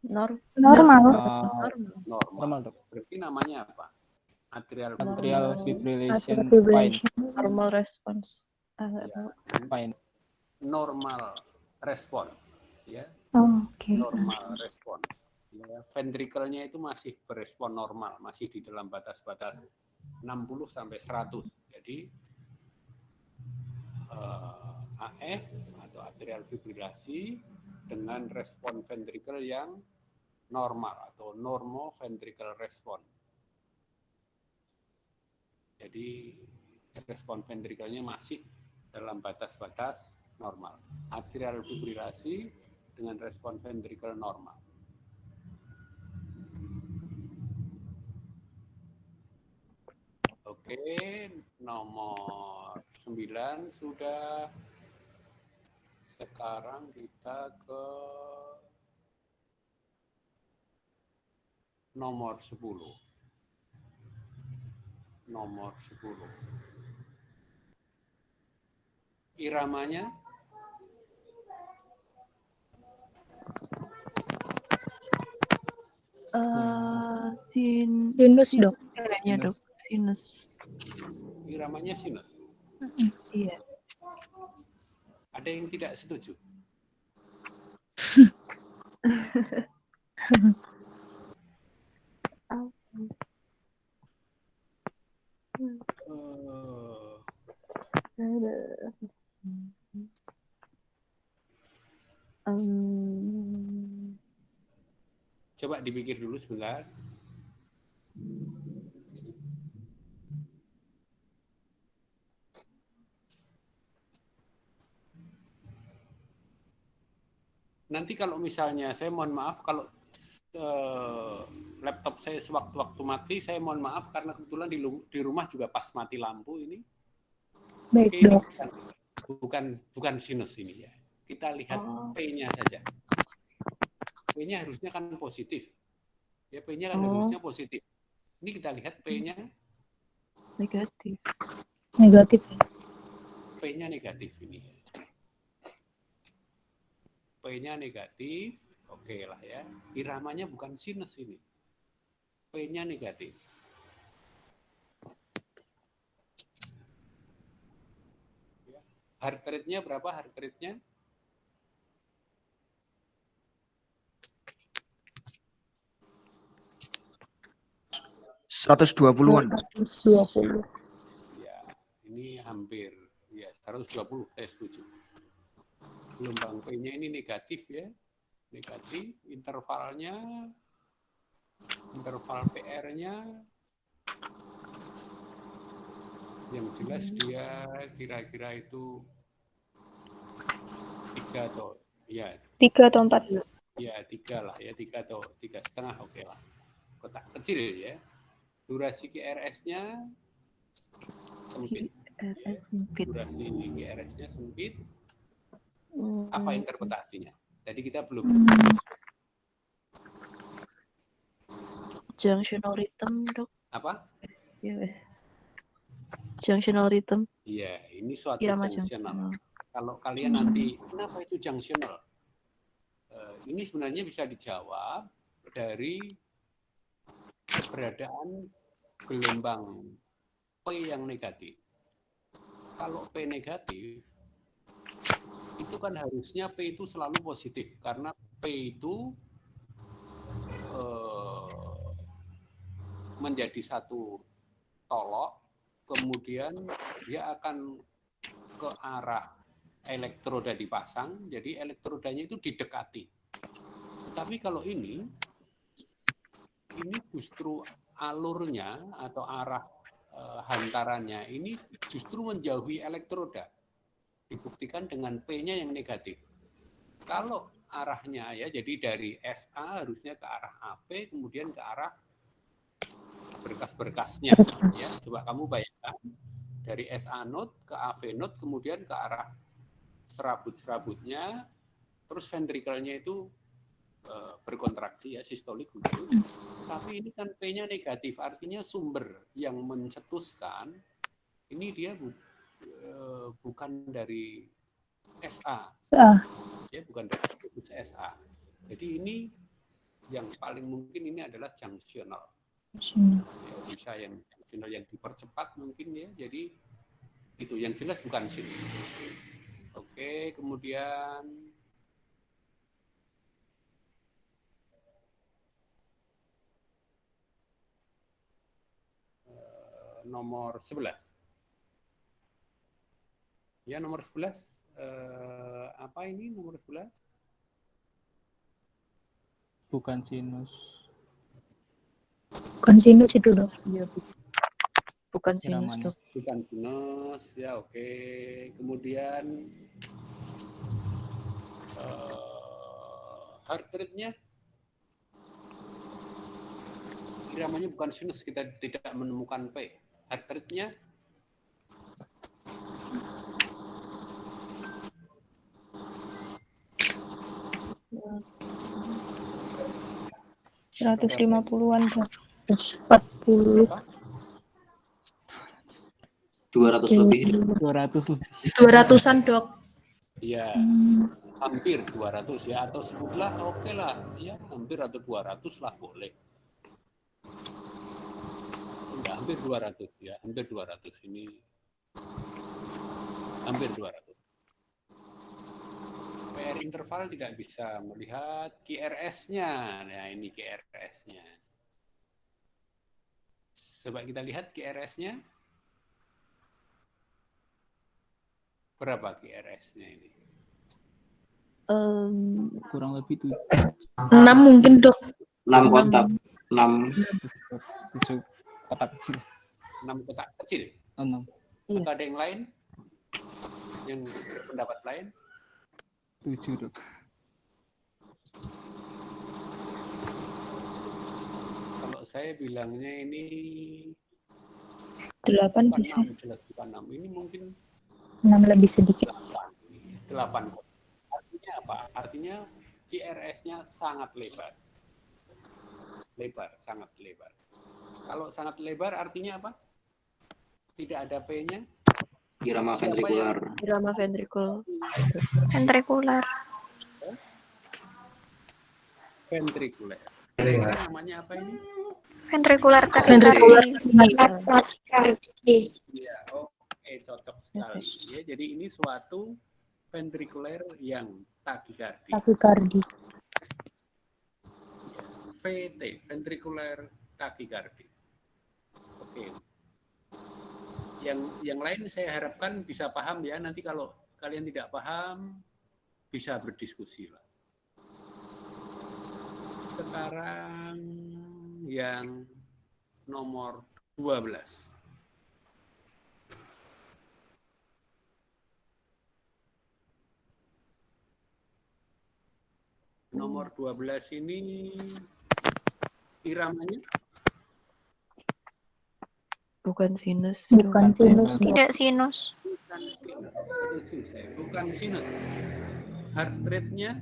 Normal. Normal. Berarti namanya apa? Atrial fibrillation. Normal response. Fine. Normal respon, ya. Oke. Normal respon. Ya, ventrikelnya itu masih berespon normal, masih di dalam batas-batas 60 sampai 100. Jadi AF atau atau atrial fibrilasi dengan respon ventrikel yang normal atau normoventricular response. Jadi respon ventrikelnya masih dalam batas-batas normal. Atrial fibrilasi dengan respon ventrikel normal. Oke, nomor 9 sudah. Sekarang kita ke nomor 10. Nomor 10. Iramanya Sinus, Dok. Kayaknya, Dok. Sinus. iramanya sinus. Iya. Ada yang tidak setuju? Coba dipikir dulu sebentar. Nanti kalau misalnya, saya mohon maaf kalau laptop saya sewaktu-waktu mati, saya mohon maaf karena kebetulan di rumah juga pas mati lampu ini. Baik, Oke, ini Dok. bukan sinus ini ya. Kita lihat P-nya saja. P-nya harusnya kan positif. Ya, P-nya kan harusnya positif. Ini kita lihat P-nya Negatif. Negatif. P-nya negatif ini. P-nya negatif, oke lah ya. Iramanya bukan sinus ini. P-nya negatif. Heart rate-nya berapa heart rate-nya? $120-an. 120. Ya, ini hampir ya 120, saya setuju. Gelombang P-nya ini negatif ya. Negatif, interval PR-nya yang jelas dia kira-kira itu 3 atau ya 3 atau 4. ya 3 lah ya, 3 atau 3,5, oke lah. Kotak kecil ya. Durasi QRS-nya sempit. Durasi QRS-nya sempit. Apa interpretasinya? Tadi kita belum. Junctional rhythm, Dok. Apa? Iya. Junctional rhythm. Iya, ini suatu Irama junctional. Kalau kalian nanti, kenapa itu junctional? Ini sebenarnya bisa dijawab dari keberadaan gelombang P yang negatif. Kalau P negatif, itu kan harusnya P itu selalu positif, karena P itu menjadi satu tolok, kemudian dia akan ke arah elektroda dipasang, jadi elektrodanya itu didekati. Tetapi kalau ini justru alurnya atau arah hantarannya ini justru menjauhi elektroda. Dibuktikan dengan P-nya yang negatif. Kalau arahnya ya, jadi dari SA harusnya ke arah AV, kemudian ke arah berkas-berkasnya. Ya, coba kamu bayangkan dari SA node ke AV node, kemudian ke arah serabut-serabutnya, terus ventrikelnya itu berkontraksi ya, sistolik. Tapi ini kan P-nya negatif, artinya sumber yang mencetuskan ini dia bukan dari SA, ya bukan dari SA. Jadi ini yang paling mungkin ini adalah junctional. Ya, bisa yang junctional yang dipercepat mungkin ya. Jadi itu yang jelas bukan sinus. Oke, kemudian nomor 11. Ya, nomor 11 Apa ini nomor 11? Bukan sinus. Bukan sinus itu, Dok. Iya, bukan sinus, Iramanya. Dok. Bukan sinus, ya oke. Kemudian heart rate-nya iramanya bukan sinus, kita tidak menemukan P. Heart rate-nya 150-an, Dok. 140. 200 lebih. 200 lebih. 200-an, Dok. ya hampir 200 ya, atau sebutlah oke lah, ya hampir atau 200 lah boleh. Enggak, hampir 200 ya, hampir 200 ini. Hampir 200. PR interval tidak bisa melihat QRS-nya. Nah, ini QRS-nya. Coba kita lihat QRS-nya. Berapa QRS-nya ini? Kurang lebih 6 mungkin, Dok. 6 kotak. 6. 7 kotak kecil. 6 kotak kecil. 6. Atau ada yang lain? Yang berpendapat lain? 7, Dok. Kalau saya bilangnya ini 8 bisa. 6, jelas bukan 6. Ini mungkin 6 lebih sedikit. 8. Artinya apa? Artinya QRS-nya sangat lebar. Lebar, sangat lebar. Kalau sangat lebar artinya apa? Tidak ada P-nya. Irama ventrikular. Irama ventrikul. Ventrikular. Ventrikuler. Kira-kira namanya apa ini? Ventrikular Ventrikular. tachycardia. Ya, oke, cocok sekali. Ya, jadi ini suatu ventrikuler yang takikardi. Takikardi. VT, ventrikuler takikardi. Oke. Yang lain saya harapkan bisa paham ya. Nanti kalau kalian tidak paham, bisa berdiskusi lah. Sekarang yang nomor 12. Nomor 12 ini iramanya Bukan sinus. Bukan sinus. Tidak sinus. bukan sinus. Heart rate-nya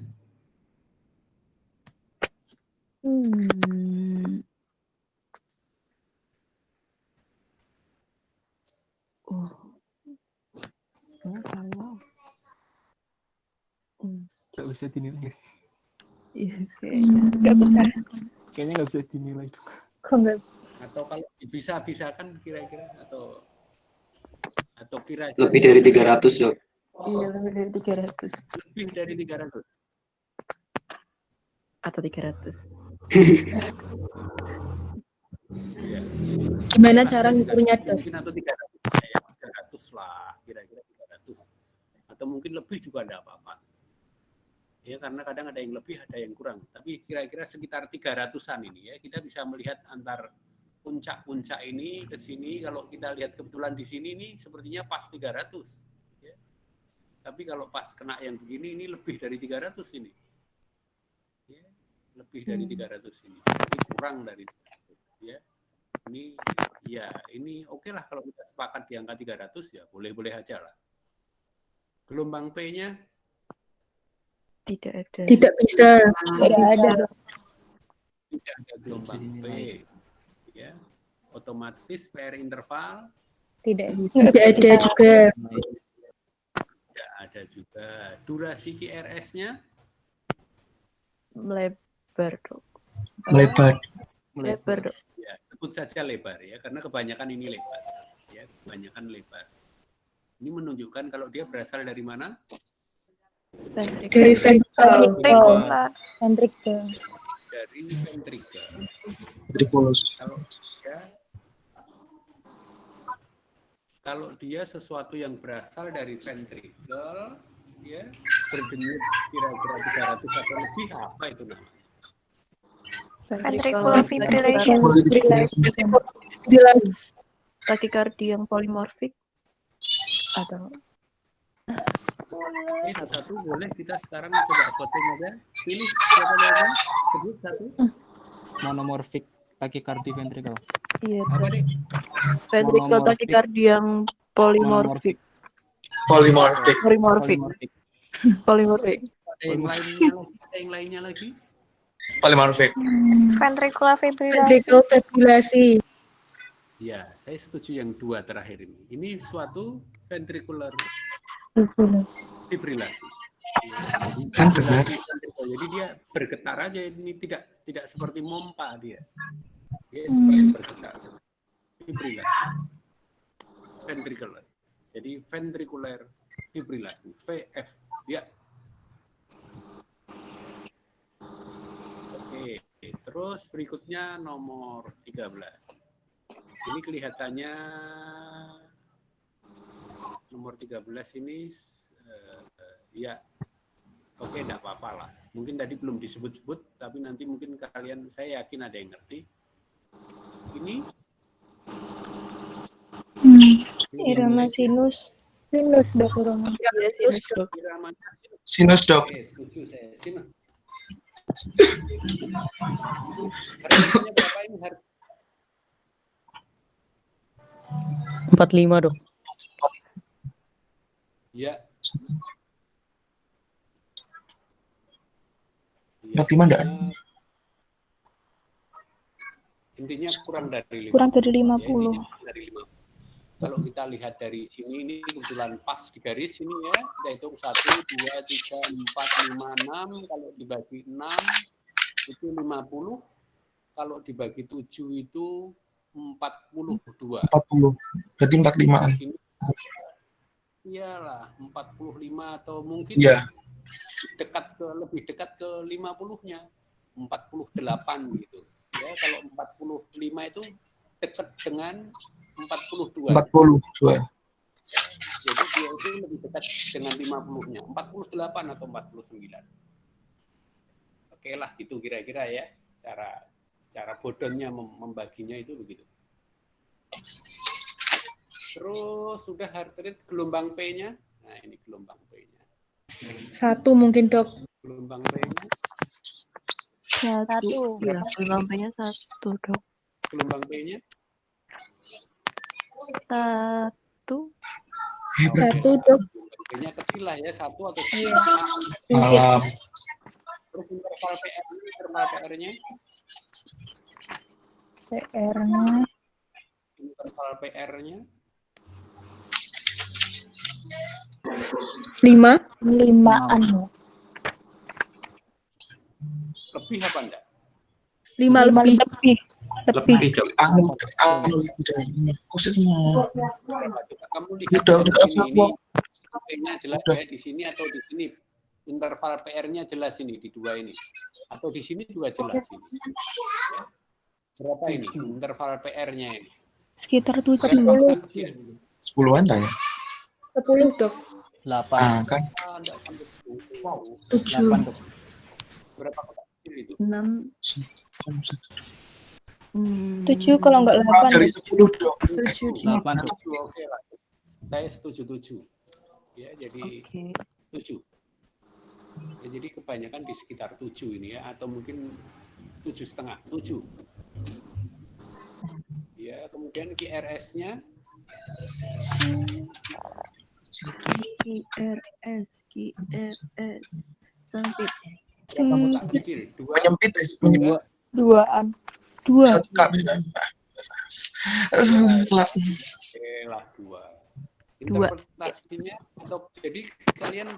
Nggak bisa dinilai nggak sih? Iya, kayaknya. Nggak bisa. Kayaknya nggak bisa dinilai, Dok. Kok nggak? atau kalau bisa-bisakan kira-kira atau kira-kira Lebih dari 300, Dok. Iya, lebih dari 300. lebih dari 300. Atau 300. Ya. Gimana cara ngukurnya, Dok? Mungkin atau 300 ya, 300 lah, kira-kira 300. Atau mungkin lebih juga enggak apa-apa. Ya, karena kadang ada yang lebih, ada yang kurang. Tapi kira-kira sekitar 300-an ini ya, kita bisa melihat antar puncak-puncak ini ke sini. Kalau kita lihat kebetulan di sini nih sepertinya pas 300. Ya. Tapi kalau pas kena yang begini ini lebih dari 300 ini. Ya, lebih dari 300 ini. Ini kurang dari 300 ya. Ini oke lah kalau kita sepakat di angka 300 ya, boleh-boleh aja lah. Gelombang P-nya Tidak ada. Tidak bisa. Tidak ada. tidak ada gelombang P. Ya. Otomatis PR interval Tidak bisa. Tidak ada juga. tidak ada juga. Durasi QRS-nya Melebar, Dok. Melebar, Dok. ya, sebut saja lebar ya, karena kebanyakan ini lebar. Ya, kebanyakan lebar. Ini menunjukkan kalau dia berasal dari mana? Dari ventrikel. Ventrikular. Ventrikel. Dari ventrikel. Kalau dia sesuatu yang berasal dari ventrikel, ya, berdenyut kira-kira 300 atau lebih, apa itu namanya? Ventricular fibrillation. Takikardi yang polimorfik atau Oke, satu-satu boleh kita sekarang coba voting aja. Pilih siapa lagi? Sebut satu. Monomorphic tachycardia ventricle. iya Apa nih? ventricle Monomorphic. takikardi yang polimorfik. Polimorphic. Polimorfik. Ada yang lainnya lagi? Polimorphic. Ventricular fibrillation. Ventricle fibrillasi. Ya, saya setuju yang dua terakhir ini. Ini suatu ventricular fibrilasi. Ya, jadi dia bergetar aja, ini tidak seperti mompa dia. Dia seperti bergetar. Fibrilasi. Ventricular. Jadi ventricular fibrilasi, VF. Ya. Oke, terus berikutnya nomor 13. Ini kelihatannya nomor 13 ini ya oke, enggak apa-apa lah. Mungkin tadi belum disebut-sebut, tapi nanti mungkin kalian, saya yakin ada yang ngerti. Ini Irama sinus. Sinus, Dok. Irama. Iya, sinus, Dok. iramanya Sinus, Dok. oke, setuju saya. Sinus. Harganya berapa ini? 45, Dok. Ya. 45 enggak? Intinya kurang dari 50. Kurang dari Ya, 50. intinya kurang dari 50. Kalau kita lihat dari sini, ini kebetulan pas di garis ini ya. Kita hitung 1, 2, 3, 4, 5, 6. Kalau dibagi 6 itu 50. Kalau dibagi 7 itu 42. 40. Berarti 45-an. Ini iyalah 45 atau mungkin Iya. lebih dekat ke 50-nya. 48 gitu. Ya, kalau 45 itu dekat dengan 42. 42. Jadi dia itu lebih dekat dengan 50-nya. 48 atau 49. Oke lah, gitu kira-kira ya. Cara bodohnya membaginya itu begitu. Terus sudah heart rate, gelombang P-nya. Nah, ini gelombang P-nya. 1 mungkin, Dok. Gelombang P-nya. 1. Iya, gelombang P-nya 1, Dok. Gelombang P-nya. 1. 1, Dok. Gelombang P-nya kecil lah ya, 1 atau 2. Malam. Terus interval PR-nya. PR-nya Interval PR-nya. 5. 5-an. Lebih apa enggak? 5 lebih. Lebih, Dok. Kamu lihat Udah, di udah, sini, udah. P-nya jelas ya, di sini atau di sini. Interval PR-nya jelas ini di dua ini. Atau di sini juga jelas ini. Ya. Berapa ini? Interval PR-nya ini. Sekitar 7. Berapa kecil? 10-an tanya. 10, Dok. 8. Ah, kan. Enggak sampai 10. Wow. 7. 8, Dok. Berapa kotak kecil itu? 6. 7 kalau enggak 8. Dari 10, Dok. 7. 8, Dok. Oke lah. Saya setuju 7. Ya, jadi Oke. 7. Ya, jadi kebanyakan di sekitar 7 ini ya, atau mungkin 7,5, 7. Ya, kemudian QRS-nya QRS sempit. berapa kotak kecil? 2. Menyempit ya, menyempit. 2-an. 2. Satu kak. Telat. Oke lah, 2. Interpretasinya, atau jadi kalian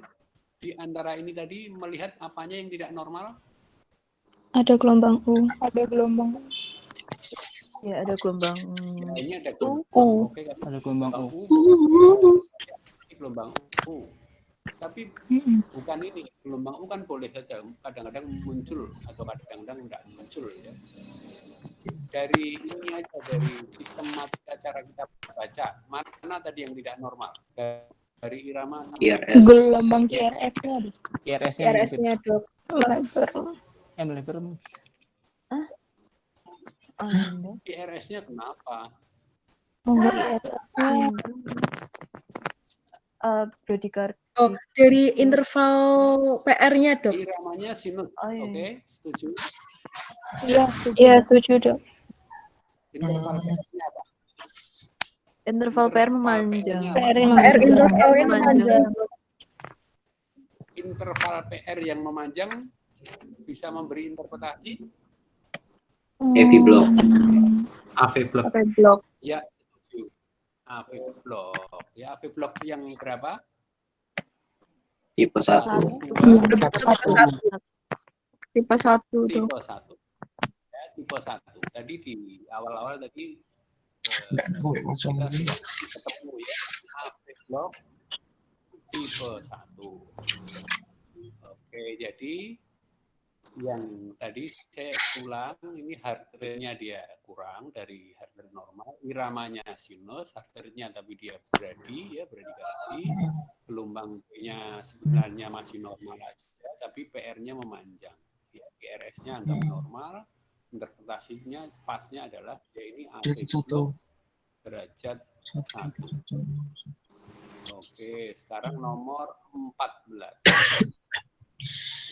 di antara ini tadi melihat apanya yang tidak normal? Ada gelombang U. Ada gelombang Ya, ada gelombang Ya, ini ada gelombang U. Oke, kan? Ada gelombang U. Ini gelombang U. Tapi bukan ini, gelombang U kan boleh saja kadang-kadang muncul atau kadang-kadang enggak muncul ya. Dari ini aja, dari sistematika cara kita baca, mana tadi yang tidak normal? dari irama sampai IRS. Gelombang QRS-nya. QRS-nya IRS-nya, Dok. lebar. IRS-nya kenapa? QRS-nya Bradikardi. Oh, dari interval PR-nya, Dok. Iramanya sinus. Oh, iya. Oke, setuju. Iya, setuju, Dok. Interval PR-nya apa? Interval PR memanjang. PR intervalnya memanjang. Interval PR yang memanjang bisa memberi interpretasi? AV block. AV block. Blok. Ya, setuju. AV block. Ya, AV block yang berapa? Tipe 1. Tipe 1, Dok. Tipe 1. Ya, tipe 1. Tadi di awal-awal tadi kita sudah ketemu ya. AV block tipe 1. Oke, jadi yang tadi saya ulang, ini heart rate-nya dia kurang dari heart rate normal, iramanya sinus, heart rate-nya tapi dia bradikardi, gelombang P-nya sebenarnya masih normal aja, tapi PR-nya memanjang. Ya, QRS-nya anggap normal, interpretasinya pasnya adalah ya ini AV block derajat 1. Oke, sekarang nomor 14.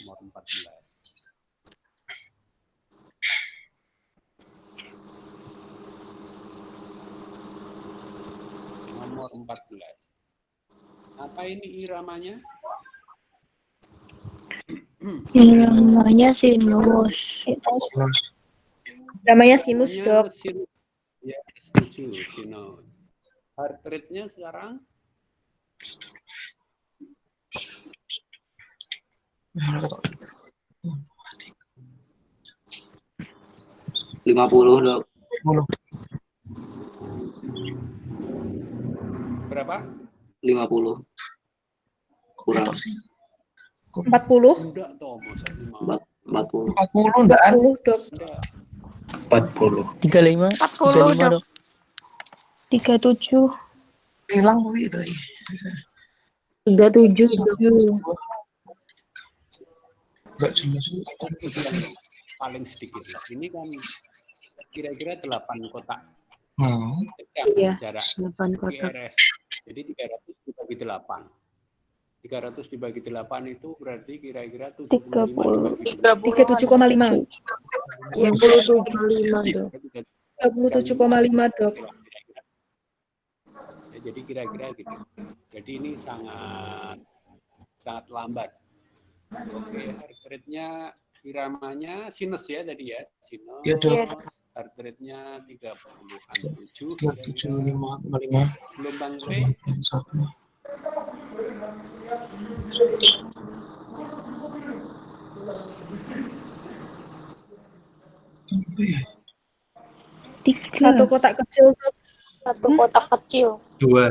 Nomor 14. Nomor 14. Apa ini iramanya? Namanya sinus. Namanya sinus, Dok. Sinus. Ya, setuju, sinus. Heart rate-nya sekarang? Lima puluh, Dok. Berapa? 50. Kurang. 40. Enggak, toh, masa 40. 40, Dok. Enggak. 35. 35, Dok. 37. Hilang tapi itu. 37. Enggak jelas. Itu yang paling sedikit lah. Ini kan kira-kira 8 kotak. Iya, Jarak 8 kotak. QRS. Jadi 300 dibagi 8. 300 dibagi 8 itu berarti kira-kira 75 dibagi 37,5. 37,5, Dok. 37,5, Dok. Ya, jadi kira-kira gitu. Jadi ini sangat lambat. Oke, heart rate-nya iramanya sinus ya tadi ya, sinus. Ya, Dok. Heart rate-nya 37. 37,5. Gelombang P Satu kotak kecil, Dok. Satu kotak kecil. 2.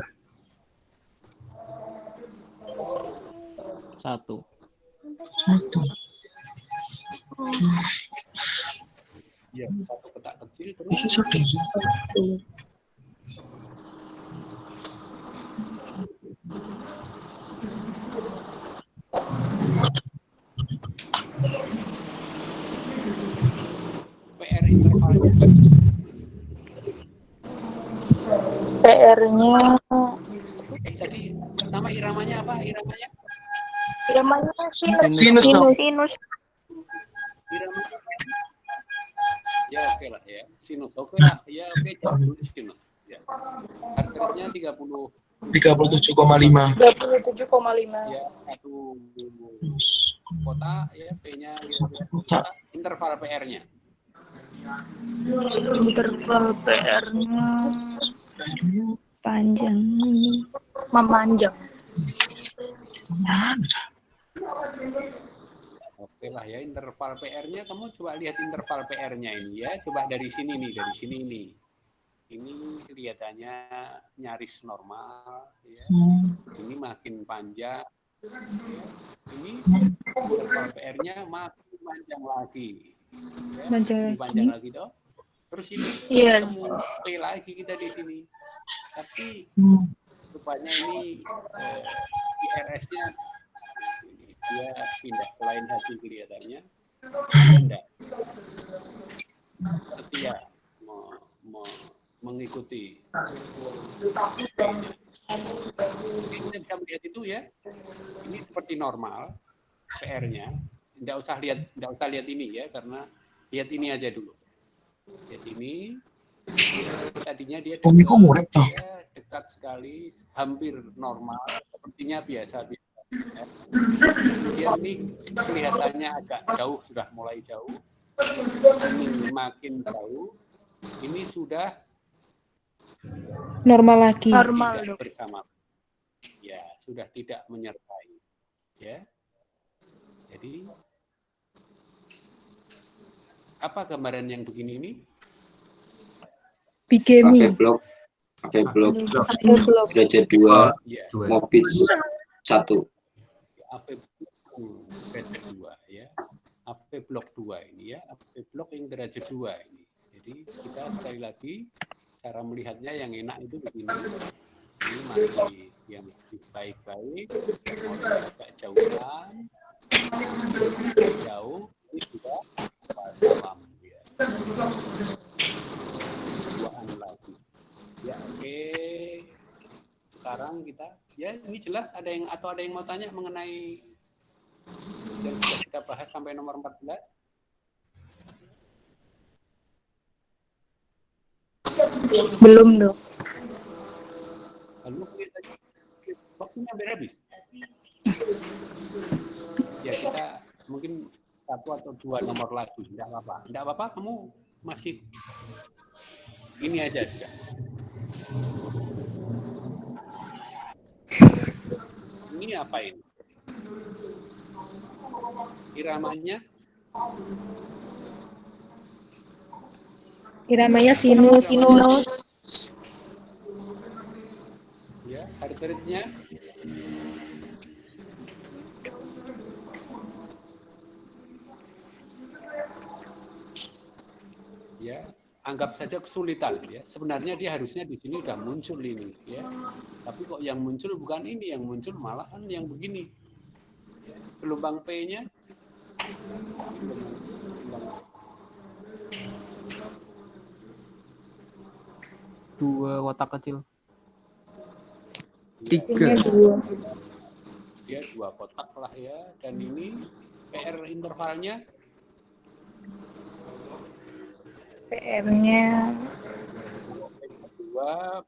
1. ya, satu kotak kecil terus PR intervalnya PR-nya tadi pertama iramanya apa? Iramanya sinus. iramanya ya oke lah ya sinus oke lah ya oke jawab dulu sinus ya heart rate-nya 37,5. 37,5. ya satu kota ya P-nya interval PR-nya Interval PR-nya panjang. Memanjang. Oke lah ya interval PR-nya kamu coba lihat interval PR-nya ini ya coba dari sini nih ini kelihatannya nyaris normal ya ini makin panjang ya. Ini interval PR-nya makin panjang lagi ya. Panjang lagi toh terus ini ketemu P lagi kita di sini tapi rupanya ini IRS-nya dia pindah ke lain hati kelihatannya. Enggak. Setia mengikuti. Kita bisa melihat itu ya. Ini seperti normal PR-nya. Tidak usah lihat ini ya, karena lihat ini aja dulu. Lihat ini. Tadinya dia dekat sekali, hampir normal, sepertinya biasa. Kemudian ini kelihatannya agak jauh, sudah mulai jauh. Ini makin jauh. Ini sudah Normal lagi. tidak bersama. Ya, sudah tidak menyertai. Ya. Jadi apa gambaran yang begini ini? Bigemi. AV blok derajat 2, Mobit 1. AV derajat 2 ya. AV blok 2 ini ya, AV blok yang derajat 2 ini. Jadi kita sekali lagi cara melihatnya yang enak itu begini. Ini masih yang baik-baik, agak jauhan, jauh, ini sudah salam ya. Duaan lagi. Ya oke. Sekarang kita ya ini jelas ada yang mau tanya mengenai yang sudah kita bahas sampai nomor 14? Belum, Dok. Lalu waktunya hampir habis. Ya kita mungkin 1 atau 2 nomor lagi, tidak apa-apa. Tidak apa-apa, kamu masih ini aja sudah. Ini apa ini? Iramanya? Iramanya sinus. Ya, heart rate-nya? Ya, anggap saja kesulitan ya. Sebenarnya dia harusnya di sini udah muncul ini ya. Tapi kok yang muncul bukan ini, yang muncul malah kan yang begini. Ya, gelombang P-nya 2 kotak kecil. 3. Dia 2 kotak lah ya. Dan ini PR intervalnya? PR-nya 2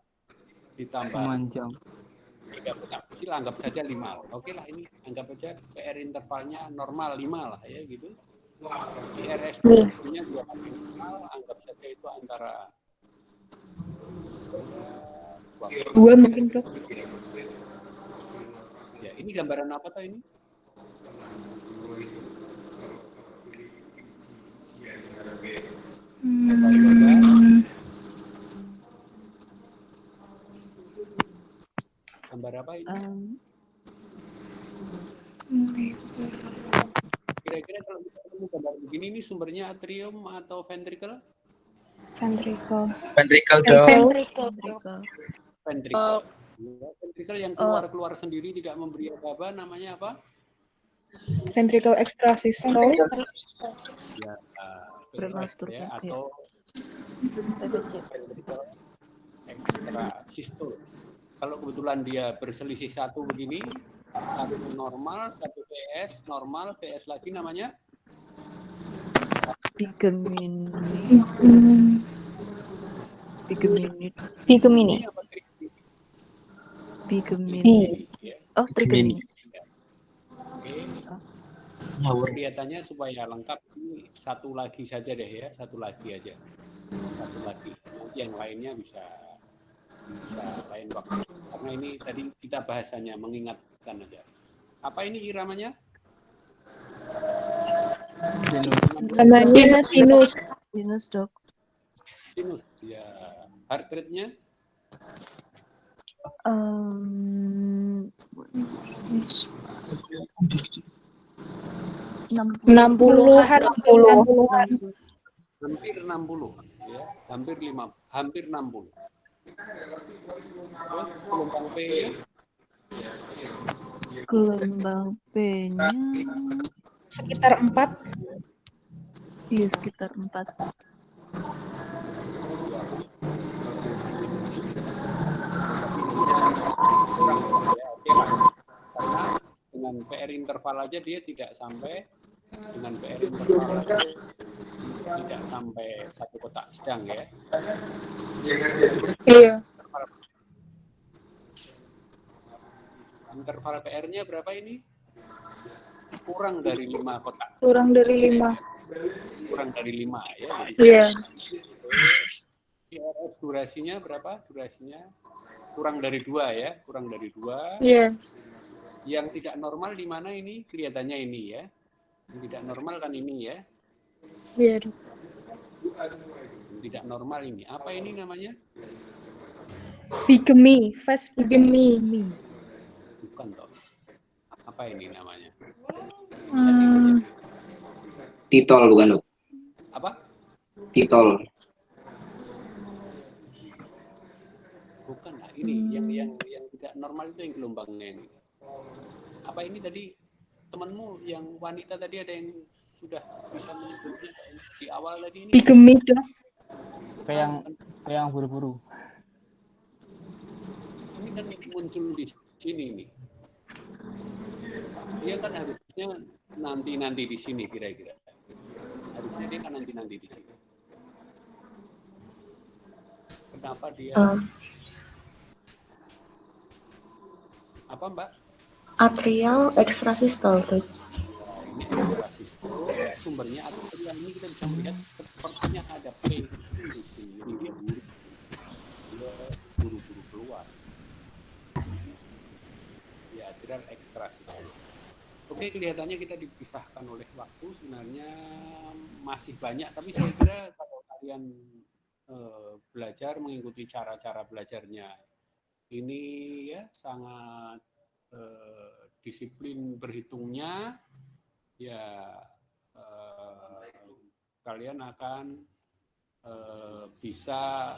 ditambah Memanjang. 3 kotak kecil, anggap saja 5. Oke lah ini, anggap saja PR intervalnya normal 5 lah ya gitu. IRS-nya 2 kali normal, anggap saja itu antara 2 mungkin, Dok. Ya, ini gambaran apa toh ini? Gambar apa ini? Kira-kira kalau kita ketemu gambar begini, ini sumbernya atrium atau ventricle? ventricle. Ventricle dong. Ventricle. Ya, ventricle yang keluar sendiri tidak memberi apa-apa, namanya apa? Ventricle extrasystole. Ya, PES ya, atau ventricle extrasystole. Kalau kebetulan dia berselisih 1 begini, 1 normal, 1 PS, normal, PS lagi namanya? Bigemini. Oh, trigemini. Oke. Kelihatannya supaya lengkap ini 1 lagi saja deh ya, 1 lagi aja. 1 lagi. Nanti yang lainnya bisa lain waktu. Karena ini tadi kita bahasannya mengingatkan aja. Apa ini iramanya? Namanya sinus. Sinus, Dok. Sinus. Ya. Heart rate-nya? 60-an. Hampir 60 ya, hampir 60. Terus gelombang P ya? Gelombang P-nya Sekitar 4. iya sekitar 4. Kurang ya, oke lah. Karena dengan PR interval aja dia tidak sampai, dengan PR interval aja tidak sampai satu kotak sedang ya. Iya. Interval PR-nya berapa ini? Kurang dari 5 kotak. Kurang dari 5. Kurang dari 5 ya. Iya. PRS durasinya berapa? Durasinya kurang dari 2 ya, kurang dari 2. Iya. Yang tidak normal di mana ini? Kelihatannya ini ya. Yang tidak normal kan ini ya. Iya. Yang tidak normal ini. Apa ini namanya? Bigemi, fast bigemi. Bukan toh. Apa ini namanya? Titol bukan, Dok? Apa? Titol. Bukan lah, ini yang tidak normal itu yang gelombangnya ini. Apa ini tadi temanmu yang wanita tadi ada yang sudah bisa menyebutnya di awal tadi ini? Bigemi, Dok. Yang buru-buru. Ini kan muncul di sini nih. Dia kan harusnya nanti di sini kira-kira. Harusnya dia kan nanti di sini. Kenapa dia? Apa Mbak? Atrial ekstrasistal tuh. Ini ekstrasistal, sumbernya atrial. Ini kita bisa melihat sepertinya ada P. Ini dia buru-buru keluar. Ya, atrial ekstrasistal. Oke, kelihatannya kita dipisahkan oleh waktu. Sebenarnya masih banyak, tapi saya kira kalau kalian belajar mengikuti cara-cara belajarnya ini ya sangat disiplin berhitungnya, ya kalian akan bisa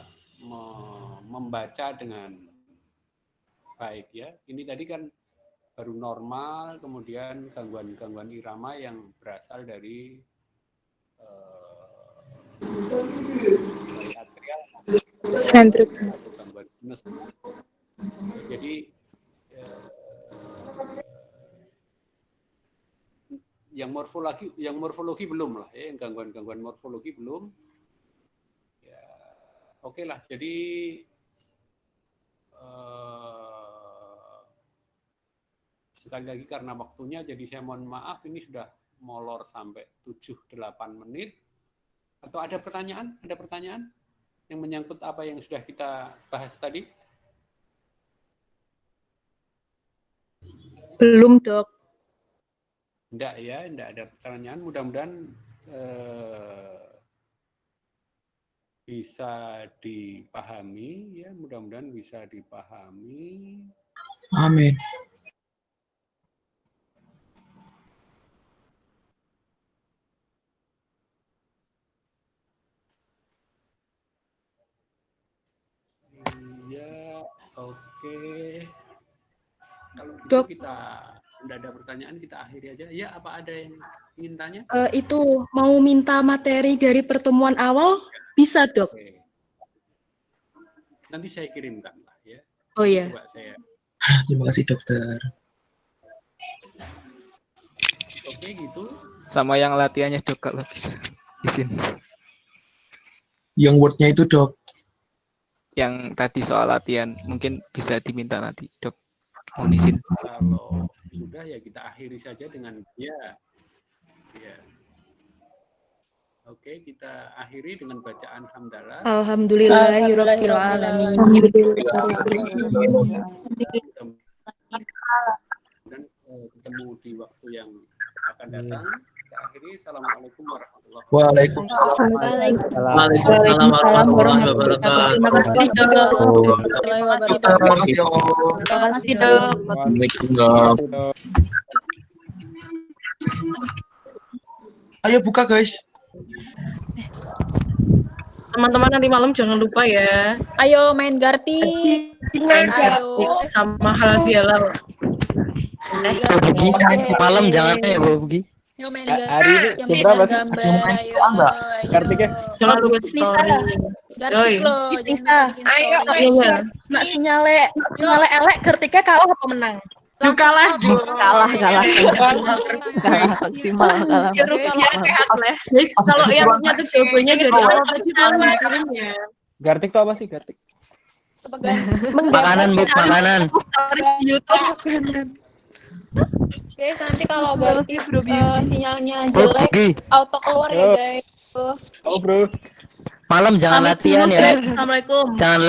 membaca dengan baik ya. Ini tadi kan baru normal, kemudian gangguan-gangguan irama yang berasal dari atrial Ventricular. atau gangguan sinus. Jadi yang morfologi belum lah ya, yang gangguan-gangguan morfologi belum. Ya, oke lah. Jadi sekali lagi karena waktunya, jadi saya mohon maaf ini sudah molor sampai 7-8 menit. Atau ada pertanyaan? Ada pertanyaan yang menyangkut apa yang sudah kita bahas tadi? Belum, Dok. Enggak ya, enggak ada pertanyaan. Mudah-mudahan bisa dipahami ya, mudah-mudahan bisa dipahami. Amin. Ya, oke. Kalau gitu Dok. kita tidak ada pertanyaan, kita akhiri aja. Ya, apa ada yang ingin tanya? Itu mau minta materi dari pertemuan awal, bisa, Dok. Oke. Nanti saya kirimkan lah ya. Oh iya. Coba saya. Terima kasih dokter. Oke gitu. Sama yang latihannya Dok kalau bisa. Izin. Yang wordnya itu Dok. Yang tadi soal latihan mungkin bisa diminta nanti Dok. Mohon izin. Kalau sudah ya kita akhiri saja dengan ya. Oke, kita akhiri dengan bacaan hamdalah. Alhamdulillahirabbil alamin. Dan ketemu di waktu yang akan datang. Kita akhiri. Assalamualaikum warahmatullahi wabarakatuh. Waalaikumsalam warahmatullahi wabarakatuh. Terima kasih, Dok. Terima kasih, Dok. Ayo buka guys. Teman-teman nanti malam jangan lupa ya. Ayo main Gartik. Ayo. Sama halal bihalal. Bugi, malam jangan ya Bugi. Ayo main Hari ini Gartik. Yang jam berapa bisa sih? gambar. Ayo. Kartiknya? Jangan lupa story. Gartik loh. Jangan bikin story. Iya. Mak sinyale elek Gertiknya kalah apa menang? Yuk kalah. Kalah maksimal kalah. Ya rupiah sehat lah. Guys, kalau yang nyata jawabannya dari awal tadi tolong dikirim ya. Gartik itu apa sih Gartik? Makanan Bu, makanan. Story di YouTube. Guys, nanti kalau Gartik sinyalnya Oh, jelek, Bugi. auto keluar ya guys. Oh bro. Malam jangan latihan ya. Assalamualaikum. Jangan